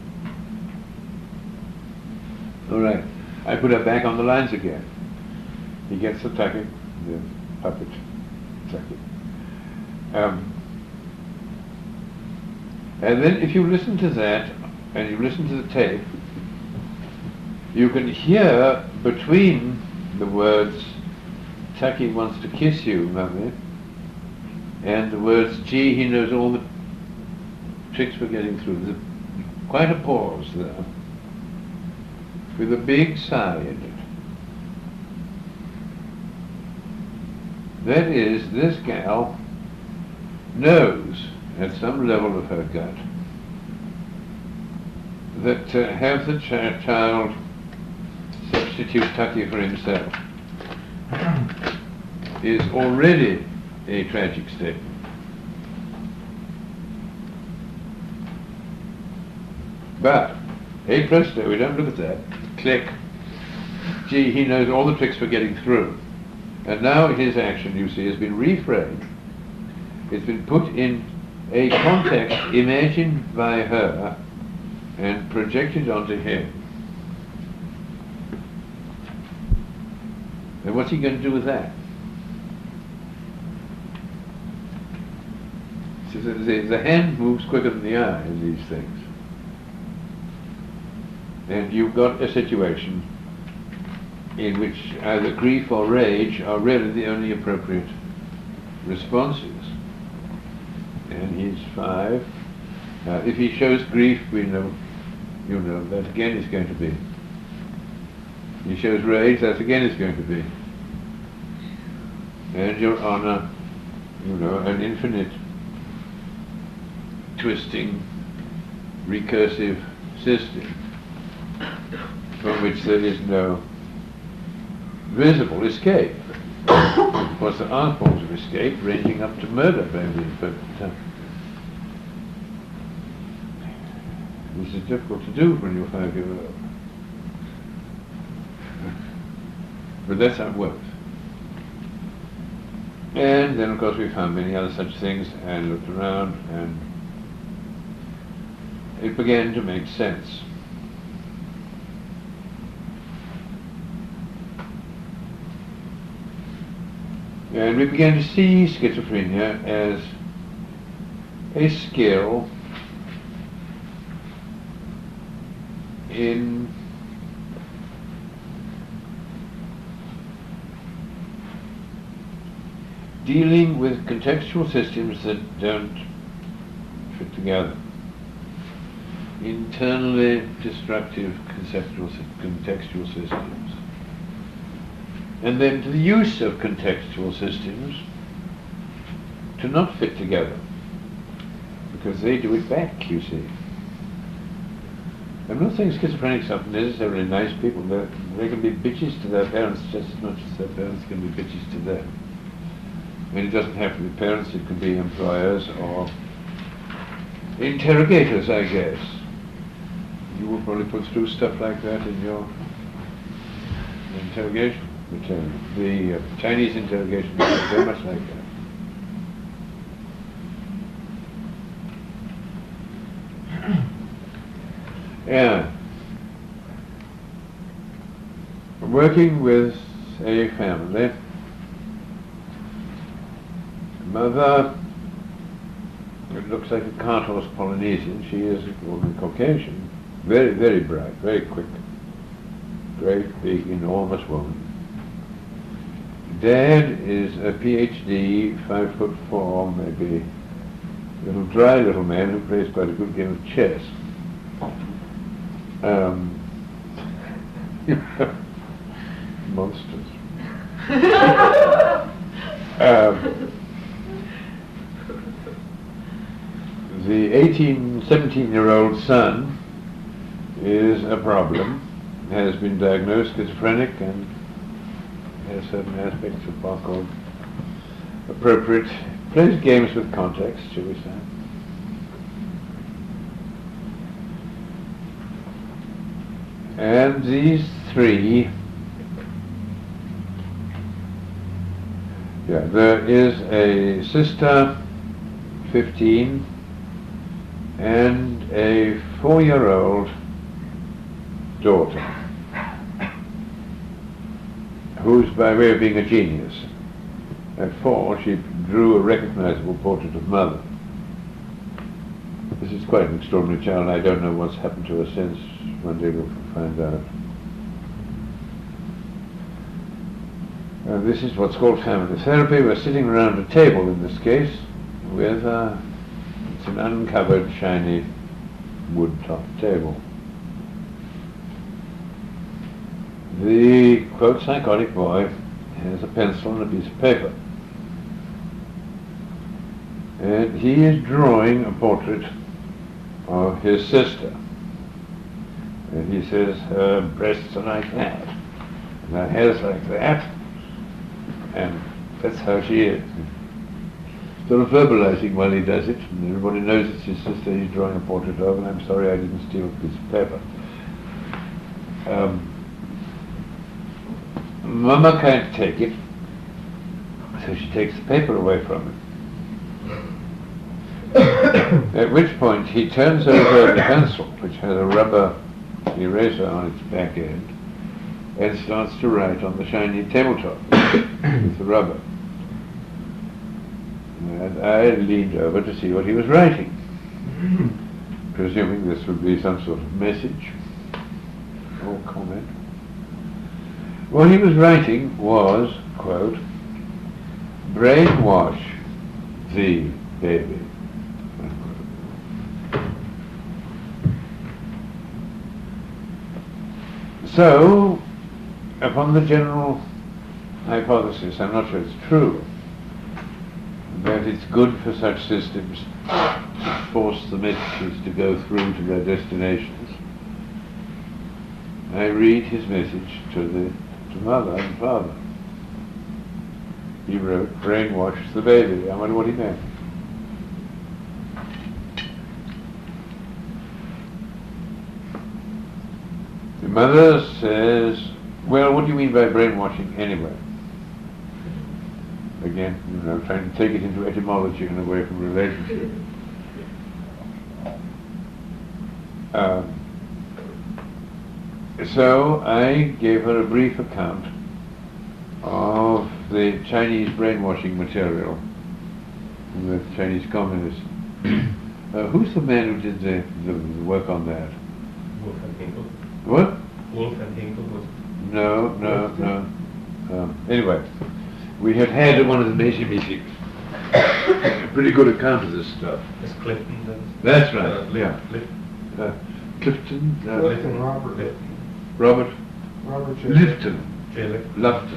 All right, I put her back on the lines again. He gets the Tucky, the puppet, Tucky. And then if you listen to that, and you listen to the tape, you can hear between the words, Tucky wants to kiss you, Mummy, and the words, gee, he knows all the tricks for getting through. There's quite a pause there, with a big sigh in it. That is, this gal knows, at some level of her gut, that to have the child substitute Tucky for himself is already a tragic statement. But, hey presto, we don't look at that. Click. Gee, he knows all the tricks for getting through. And now his action, you see, has been reframed. It's been put in a context imagined by her and projected onto him. And what's he going to do with that? So the hand moves quicker than the eye in these things. And you've got a situation in which either grief or rage are really the only appropriate responses. And he's 5. If he shows grief, we know, you know, that again is going to be. He shows rage, that again is going to be. And you're on an infinite twisting, recursive system from which there is no visible escape. Of course, there are forms of escape ranging up to murder, maybe, but this is difficult to do when you're 5-year-old. But that's how it works. And then, of course, we found many other such things and looked around, and it began to make sense. And we began to see schizophrenia as a skill in dealing with contextual systems that don't fit together. Internally destructive contextual systems. And then to the use of contextual systems to not fit together, because they do it back, you see. I'm not saying schizophrenics are necessarily nice people. They can be bitches to their parents just as much as their parents can be bitches to them. I mean, it doesn't have to be parents, it can be employers or interrogators, I guess. You will probably put through stuff like that in your interrogation material. The Chinese interrogation is very much like that. Yeah. Working with a family, mother, it looks like a cart horse Polynesian. She is a woman Caucasian, very, very bright, very quick, great, big, enormous woman. Dad is a PhD, 5'4", maybe, little dry little man who plays quite a good game of chess. Monsters. The 17-year-old son is a problem, has been diagnosed schizophrenic and has certain aspects of what are called appropriate, plays games with context, shall we say. And these 3, there is a sister, 15, and a 4-year-old daughter, who's by way of being a genius. At 4, she drew a recognizable portrait of mother. This is quite an extraordinary child. I don't know what's happened to her since. One day we'll find out. This is what's called family therapy. We're sitting around a table in this case with it's an uncovered, shiny wood-top table. The, quote, psychotic boy has a pencil and a piece of paper. And he is drawing a portrait of his sister. And he says, her breasts are like that, and her hair's like that, and that's how she is. Sort of verbalizing while he does it, and everybody knows it's his sister he's drawing a portrait of, and I'm sorry I didn't steal a piece of paper. Mama can't take it, so she takes the paper away from him. At which point he turns over the pencil, which has a rubber eraser on its back end, and starts to write on the shiny tabletop with the rubber. And I leaned over to see what he was writing, presuming this would be some sort of message or comment. What he was writing was, quote, "Brainwash the baby." So, upon the general hypothesis, I'm not sure it's true, that it's good for such systems to force the messages to go through to their destinations, I read his message to mother and father. He wrote, "Brainwash the baby." I wonder what he meant. The mother says, "Well, what do you mean by brainwashing anyway?" Again, trying to take it into etymology and away from relationship. So I gave her a brief account of the Chinese brainwashing material, the Chinese communists. Who's the man who did the work on that? Wolf and Hinkle. What? Wolf and Hinkle was. No. Anyway, we had one of the Meiji meetings. A pretty good account of this stuff. Is Clifton then? That's right. Yeah. Clifton. Clifton Robert. Robert. Robert Lifton. Lifton.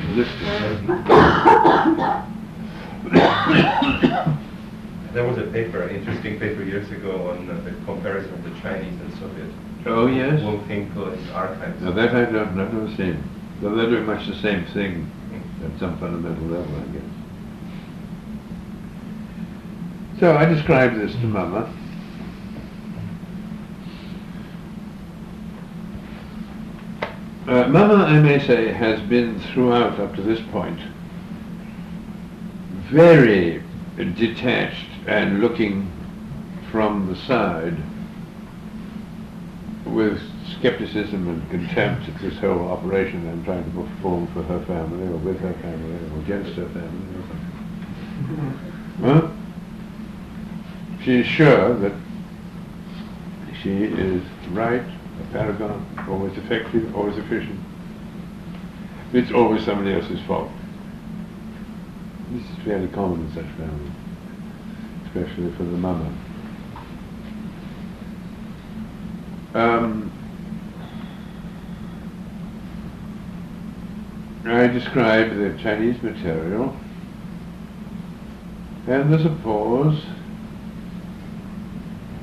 There was a paper, an interesting paper years ago on the comparison of the Chinese and Soviet. Oh yes. Wolf Hinkle and archives. No, that I've never seen. Though they're doing much the same thing at some fundamental level, I guess. So I described this to Mama. Mama, I may say, has been throughout up to this point very detached and looking from the side with skepticism and contempt at this whole operation I'm trying to perform for her family, or with her family, or against her family, or something. Well, she is sure that she is right, a paragon, always effective, always efficient. It's always somebody else's fault. This is fairly common in such families, especially for the mama. I describe the Chinese material, and there's a pause,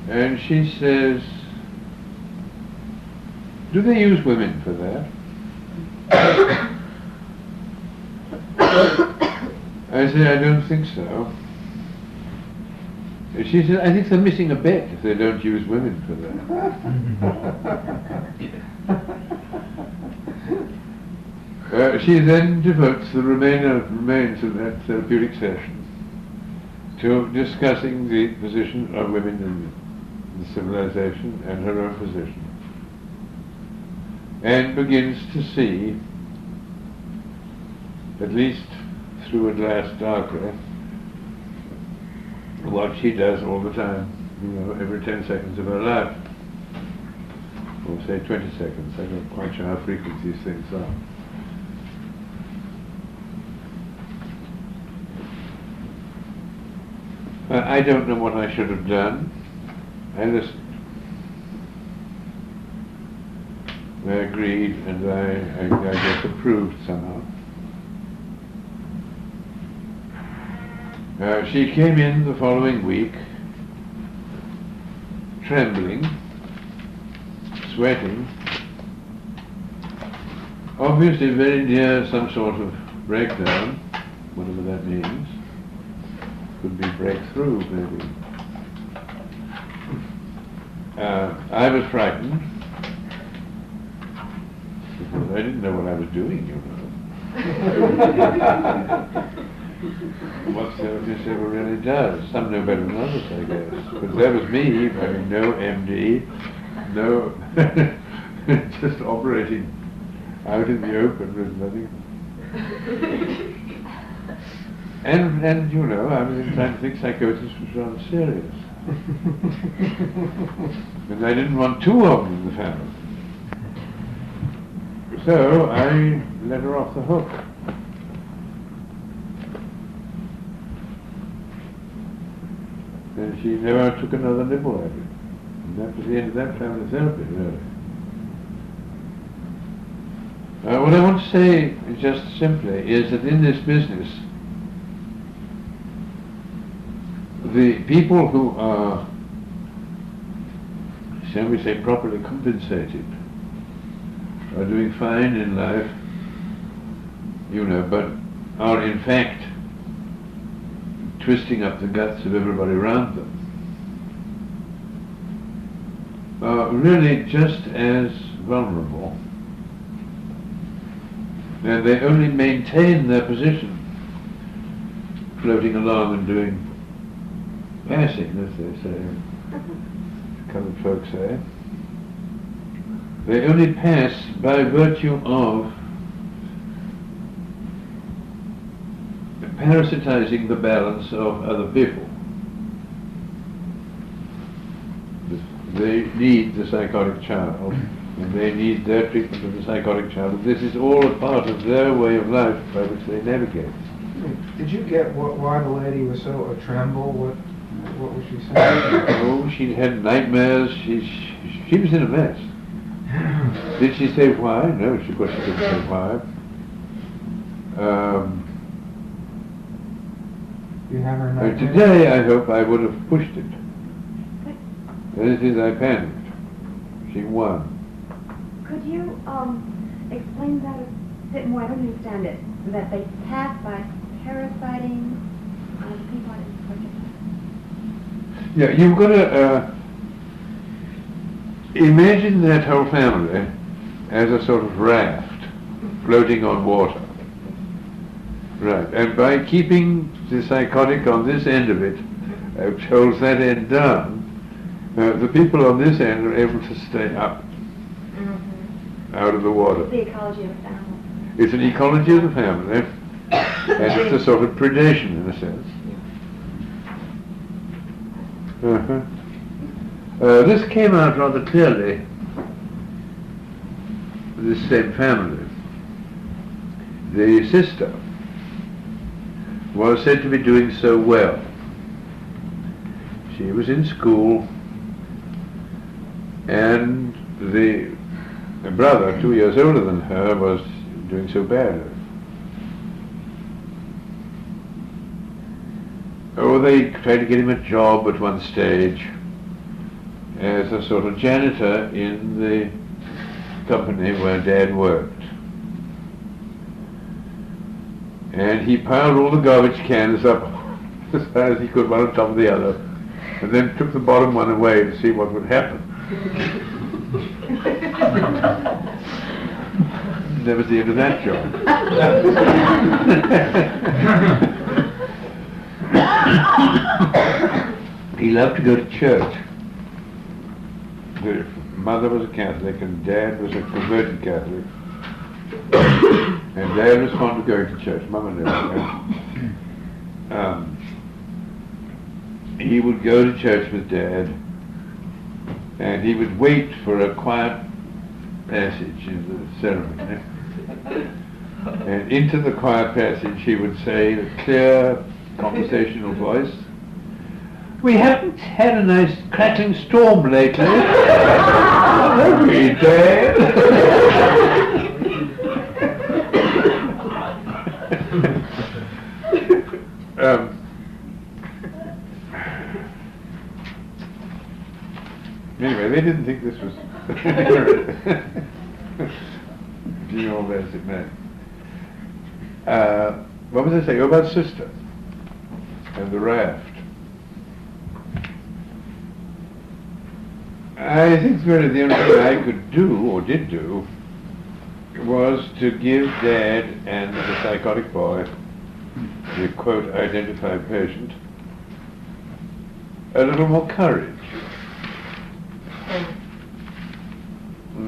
and she says, "Do they use women for that?" I said, "I don't think so." She said, "I think they're missing a bet if they don't use women for that." She then devotes the remains of that therapeutic session to discussing the position of women in the civilization and her own position, and begins to see, at least through a glass darkly, what she does all the time, every 10 seconds of her life, or say 20 seconds. I'm not quite sure how frequent these things are. I don't know what I should have done. I listened. I agreed, and I guess approved somehow. She came in the following week, trembling, sweating, obviously very near some sort of breakdown, whatever that means. Could be breakthrough, maybe. I was frightened, because I didn't know what I was doing, What therapist ever really does. Some know better than others, I guess. But that was me, having no MD, no, just operating out in the open with nothing. And you know, I was inclined to think psychosis was rather serious. And I didn't want two of them in the family. So I let her off the hook. And she never took another nibble at it. And that was the end of that family therapy, really. What I want to say, just simply, is that in this business, the people who are, shall we say, properly compensated, are doing fine in life, you know, but are in fact twisting up the guts of everybody around them, are really just as vulnerable, and they only maintain their position floating along and doing passing, as they say, colored folks say. They only pass by virtue of parasitizing the balance of other people. They need the psychotic child, and they need their treatment of the psychotic child. This is all a part of their way of life by which they navigate. Did you get why the lady was so a tremble? What was she saying? Oh, she had nightmares. She was in a mess. Did she say why? No, of course she didn't say why. You have her nightmares? Today, I hope I would have pushed it. As it is, I panicked. She won. Could you explain that a bit more? I don't understand it. That they pass by parasiting on people. I didn't quite get that. Yeah, you've got to imagine that whole family as a sort of raft floating on water. Right, and by keeping the psychotic on this end of it, which holds that end down, the people on this end are able to stay up, out of the water. The ecology of the family. It's an ecology of the family, and it's a sort of predation in a sense. This came out rather clearly, this same family. The sister was said to be doing so well. She was in school, and the brother, 2 years older than her, was doing so badly. Oh, they tried to get him a job at one stage as a sort of janitor in the company where Dad worked. And he piled all the garbage cans up as high as he could, one on top of the other, and then took the bottom one away to see what would happen. That was the end of that job. He loved to go to church. The mother was a Catholic and Dad was a converted Catholic. And Dad was fond of going to church. Mama never. He would go to church with Dad, and he would wait for a quiet passage in the ceremony. And into the quiet passage he would say, in a clear conversational voice, "We haven't had a nice crackling storm lately." "Have we, Dad?" Anyway, they didn't think this was being all as it may. What was I saying? Oh, about sister and the raft. I think really the only thing I could do, or did do, was to give Dad and the psychotic boy, the quote identified patient, a little more courage.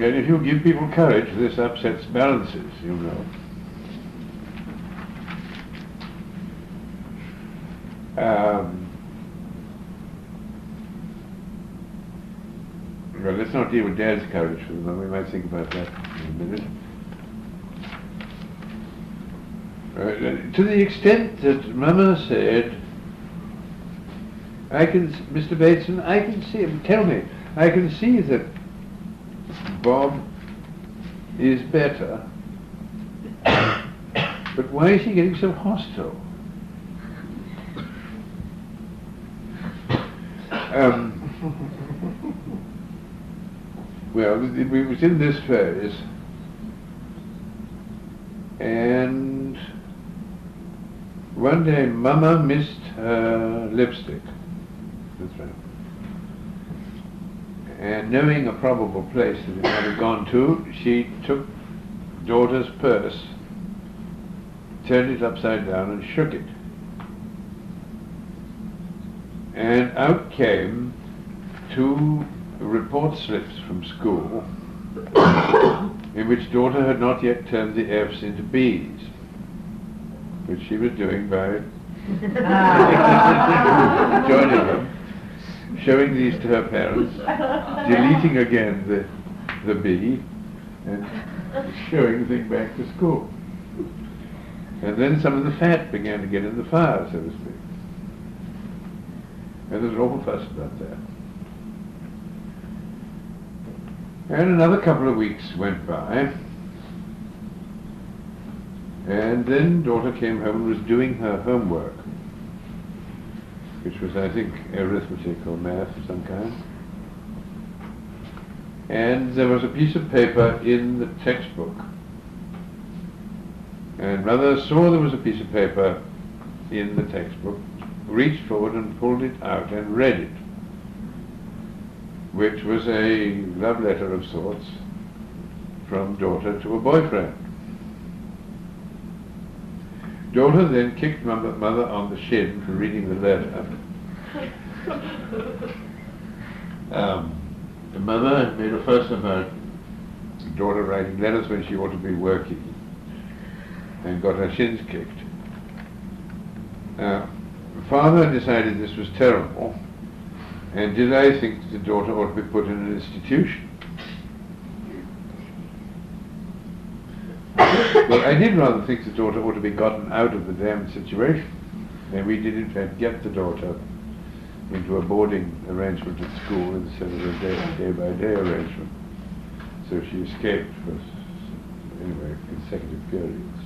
And if you give people courage, this upsets balances, you know. Well, let's not deal with Dad's courage for the moment. We might think about that in a minute. To the extent that Mama said, Mr. Bateson, I can see, tell me, I can see that Bob is better, but why is he getting so hostile? Well, we was in this phase, and one day Mama missed her lipstick. That's right. And knowing a probable place that it might have gone to, she took daughter's purse, turned it upside down and shook it. And out came 2 report slips from school in which daughter had not yet turned the F's into B's, which she was doing by joining them, showing these to her parents, deleting again the B, and showing the thing back to school. And then some of the fat began to get in the fire, so to speak. And there was an awful fuss about that. And another couple of weeks went by, and then daughter came home and was doing her homework, which was, I think, arithmetic or math of some kind. And there was a piece of paper in the textbook. And Mother saw there was a piece of paper in the textbook, reached forward and pulled it out and read it, which was a love letter of sorts from daughter to a boyfriend. Daughter then kicked Mother on the shin for reading the letter. The mother made a fuss about daughter writing letters when she ought to be working, and got her shins kicked. Father decided this was terrible, and did I think the daughter ought to be put in an institution? Well, I did rather think the daughter ought to be gotten out of the damned situation, and we did in fact get the daughter into a boarding arrangement at school instead of a day-by-day arrangement. So she escaped for, anyway, consecutive periods.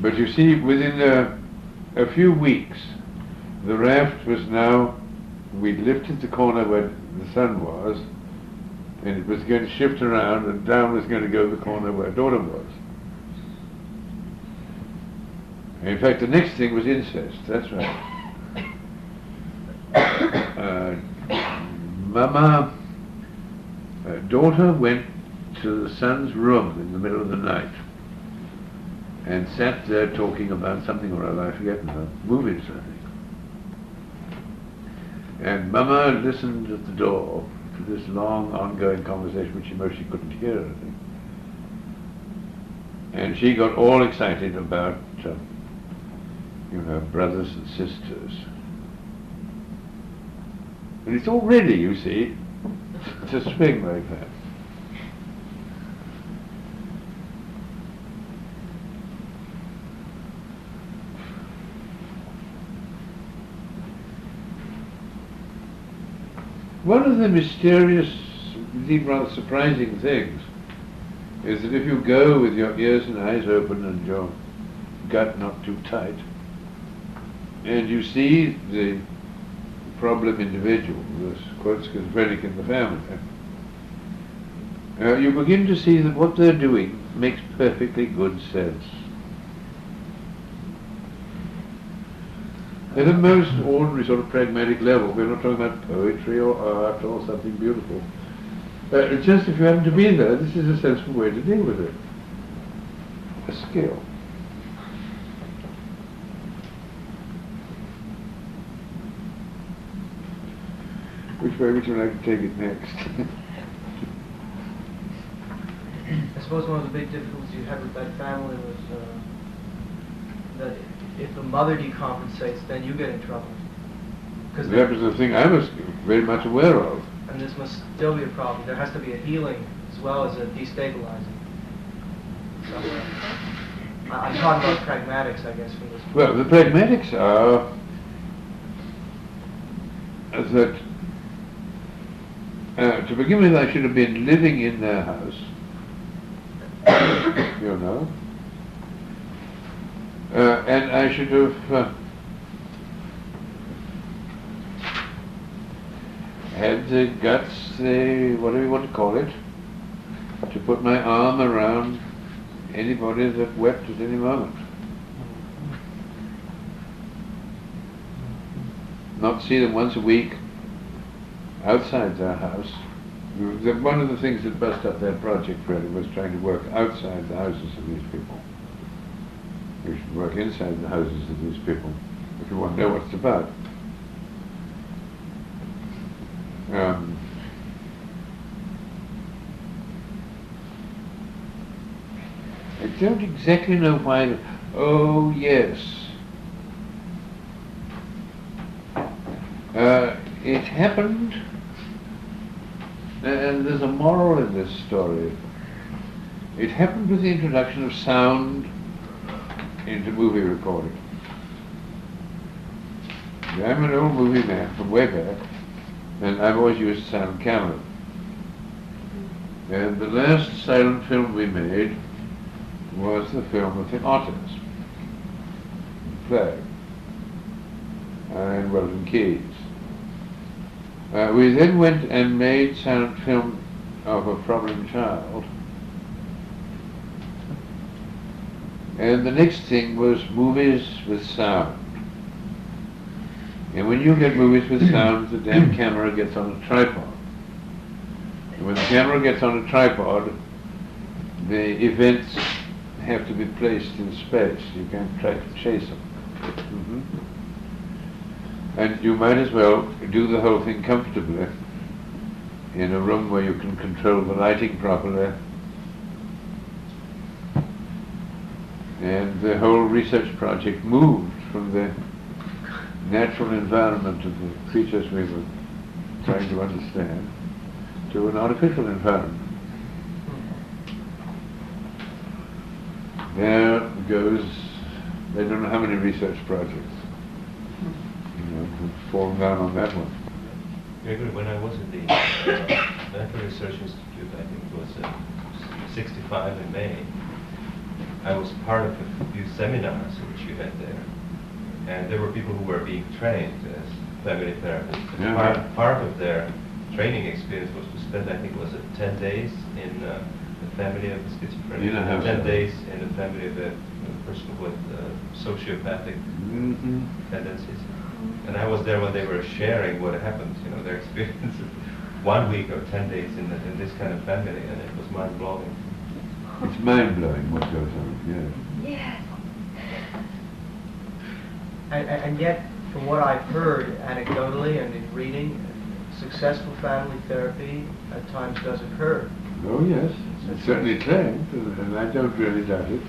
But you see, within a few weeks, the raft was now, we'd lifted the corner where the sun was, and it was going to shift around, and down was going to go the corner where daughter was. In fact, the next thing was incest, that's right. Daughter went to the son's room in the middle of the night and sat there talking about something or other, I forget now, movies, I think. And Mama listened at the door to this long, ongoing conversation, which she mostly couldn't hear, I think. And she got all excited about, brothers and sisters. And it's already, you see, to swing like that. One of the mysterious, indeed rather surprising things is that if you go with your ears and eyes open and your gut not too tight, and you see the problem individual, this quote schizophrenic in the family, you begin to see that what they're doing makes perfectly good sense. At a most ordinary sort of pragmatic level, we're not talking about poetry or art or something beautiful. Just if you happen to be there, this is a sensible way to deal with it. A skill. Which Which way would you like to take it next? I suppose one of the big difficulties you had with that family was that if the mother decompensates, then you get in trouble. That was the thing I was very much aware of. And this must still be a problem. There has to be a healing as well as a destabilizing. So, I'm talking about pragmatics, I guess, from this point. Well, the pragmatics are that, to begin with, I should have been living in their house, you know, and I should have had the guts, whatever you want to call it, to put my arm around anybody that wept at any moment. Not see them once a week outside their house. One of the things that bust up that project really was trying to work outside the houses of these people. We should work inside the houses of these people if you want to know what it's about. I don't exactly know why. Oh yes, it happened, and there's a moral in this story. It happened with the introduction of sound into movie recording. I'm an old movie man from way back, and I've always used a silent camera. And the last silent film we made was the film of the Otters, Flag, and Weldon Keys. We then went and made silent film of A Problem Child, and the next thing was movies with sound. And when you get movies with sound, the damn camera gets on a tripod. And when the camera gets on a tripod, the events have to be placed in space. You can't try to chase them. And you might as well do the whole thing comfortably in a room where you can control the lighting properly. And the whole research project moved from the natural environment of the creatures we were trying to understand to an artificial environment. There goes, I don't know how many research projects, have fallen down on that one. Gregory, when I was at the Medical Research Institute, I think it was 65 in May, I was part of a few seminars which you had there. And there were people who were being trained as family therapists. And part of their training experience was to spend, I think it was 10 days in the family of the schizophrenic, 10 days in the family of a person with sociopathic tendencies. And I was there when they were sharing what happened, their experiences. 1 week or 10 days in this kind of family, and it was mind-blowing. It's mind-blowing what goes on, yes. Yes. And yet, from what I've heard anecdotally and in reading, successful family therapy at times does occur. Oh yes, it's certainly claimed, and I don't really doubt it.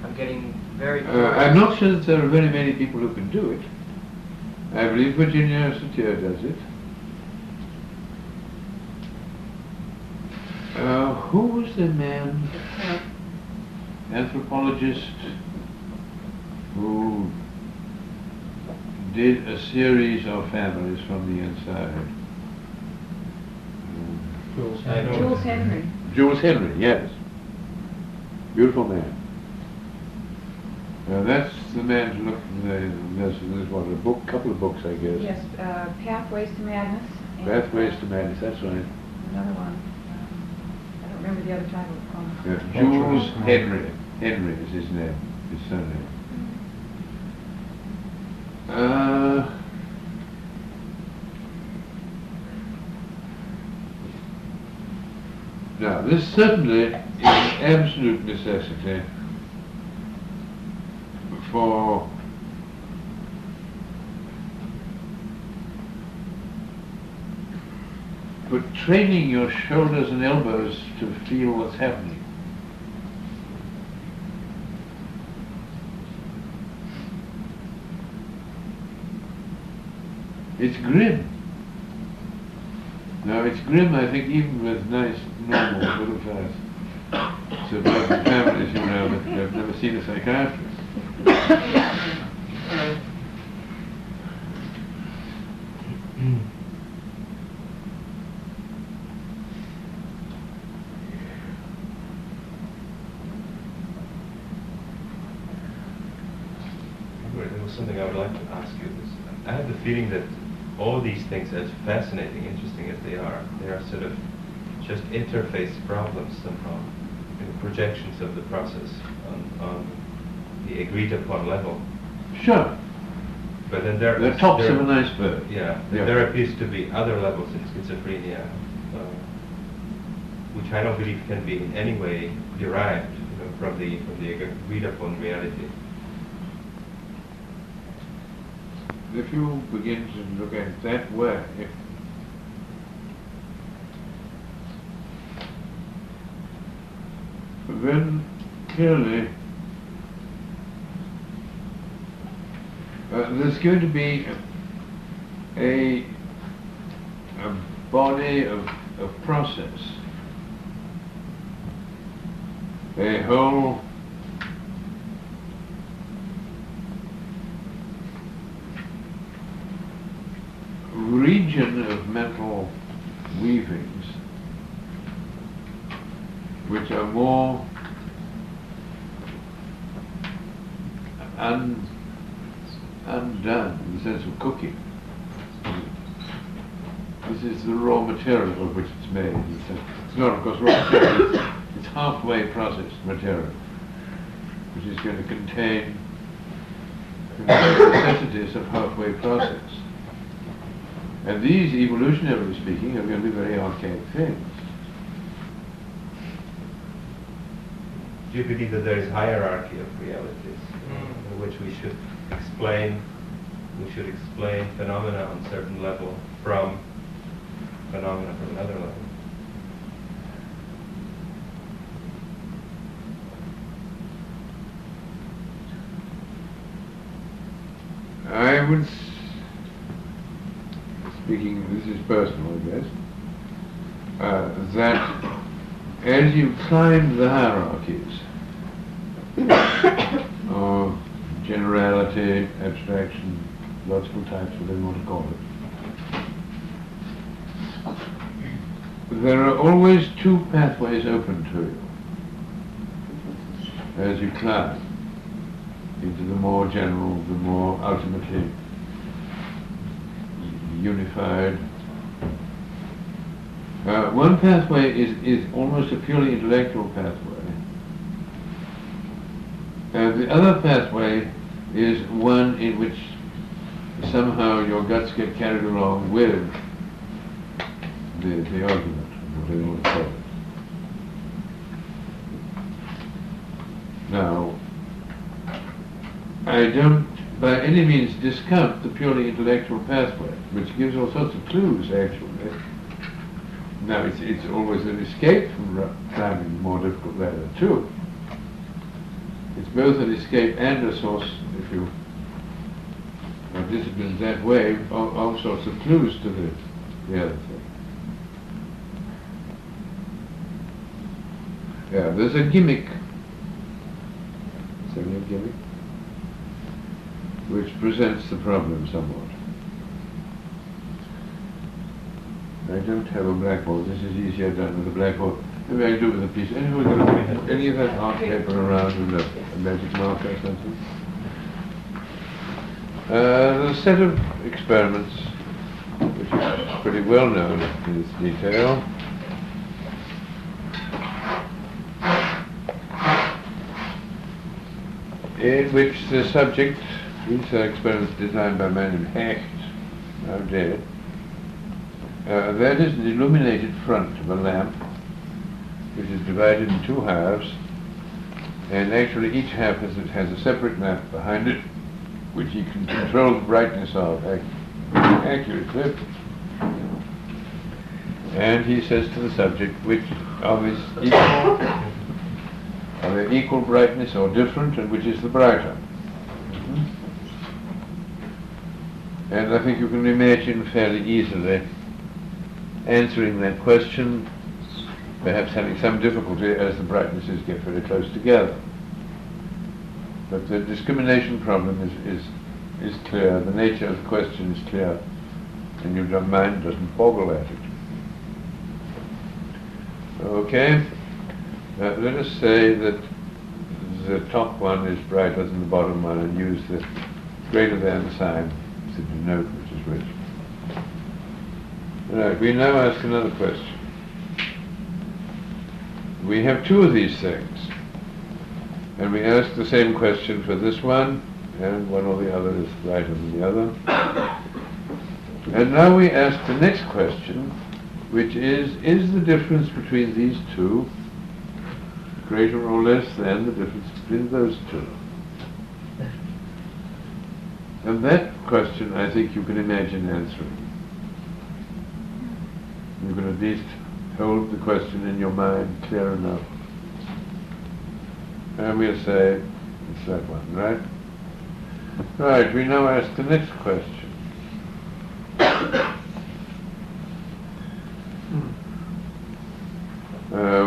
I'm getting very I'm not sure that there are very many people who can do it. I believe Virginia Satir does it. Who was the man, anthropologist, who did a series of families from the inside? Jules Henry. Jules Henry, yes. Beautiful man. That's the man to look. There's what, a book, couple of books, I guess. Yes, Pathways to Madness. and, Pathways to Madness. That's right. Another one. I don't remember the other title. Jules Henry. Henry is his name. His surname. Now, this certainly is an absolute necessity for training your shoulders and elbows to feel what's happening. It's grim. Now it's grim, I think, even with nice, normal, middle-class suburban families, you know, that have never seen a psychiatrist. There was something I would like to ask you. I have the feeling that all these things, as fascinating, interesting as they are sort of just interface problems somehow, projections of the process on the agreed upon level. Sure. But then there The tops of an iceberg. Yeah, Yeah. there appears to be other levels in schizophrenia, which I don't believe can be in any way derived, from the agreed upon reality. If you begin to look at it that way, then clearly there's going to be a body of process, a whole region of mental weavings which are more undone in the sense of cooking. This is the raw material of which it's made. It's not, of course, raw material. It's halfway processed material, which is going to contain the necessities of halfway process. And these, evolutionarily speaking, are going to be very archaic things. Do you believe that there is hierarchy of realities in which we should explain phenomena on a certain level from phenomena from another level? I would, speaking, this is personal, I guess, that as you climb the hierarchies of generality, abstraction, logical types, whatever you want to call it, there are always two pathways open to you as you climb into the more general, the more ultimately unified. One pathway is almost a purely intellectual pathway. The other pathway is one in which somehow your guts get carried along with the argument, whatever you want to call it. Now, I don't by any means discount the purely intellectual pathway, which gives all sorts of clues, actually. Now, it's always an escape from climbing the more difficult ladder, too. It's both an escape and a source, if you are disciplined that way, all sorts of clues to the other thing. Yeah, there's a gimmick. Is there a gimmick? Which presents the problem somewhat. I don't have a blackboard. This is easier done with a blackboard. Maybe I can do it with a piece. Anyone got any of that art paper around with a magic marker or something? There's a set of experiments which is pretty well known in its detail. In which the subject, these are experiments designed by a man named Hecht, now dead. That is an illuminated front of a lamp, which is divided in two halves, and actually each half has a separate lamp behind it, which he can control the brightness of accurately. And he says to the subject, which are they equal brightness or different, and which is the brighter? And I think you can imagine fairly easily answering that question, perhaps having some difficulty as the brightnesses get very close together. But the discrimination problem is clear, the nature of the question is clear, and your mind doesn't boggle at it. Okay, let us say that the top one is brighter than the bottom one, and use the greater than sign to denote which is which. Right, we now ask another question. We have two of these things, and we ask the same question for this one, and one or the other is brighter than the other. And now we ask the next question, which is the difference between these two greater or less than the difference between those two? And that question, I think you can imagine answering. You can at least hold the question in your mind clear enough. And we'll say, it's that one, right? Right, we now ask the next question.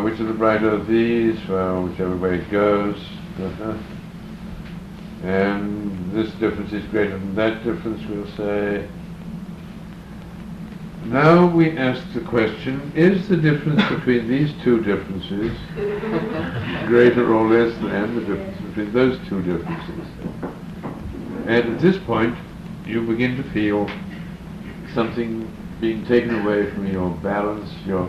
Which of the brighter of these? Well, whichever way it goes. And this difference is greater than that difference, we'll say. Now we ask the question, is the difference between these two differences greater or less than the difference between those two differences? And at this point, you begin to feel something being taken away from your balance, your,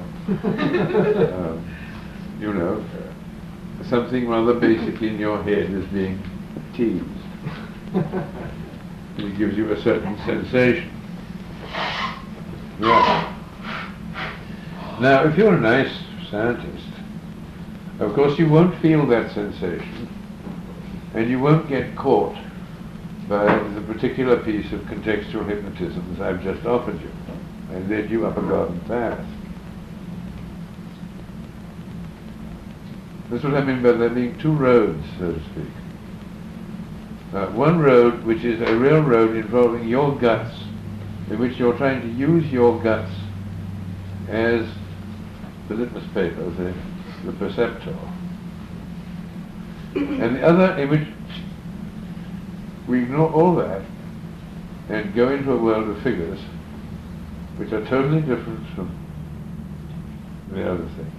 something rather basic in your head is being teased. It gives you a certain sensation. Right. Now, if you're a nice scientist, of course you won't feel that sensation, and you won't get caught by the particular piece of contextual hypnotism that I've just offered you. I led you up a garden path. That's what I mean by there being two roads, so to speak. One road, which is a real road involving your guts, in which you're trying to use your guts as the litmus paper, the perceptor. And the other in which we ignore all that and go into a world of figures which are totally different from the other thing.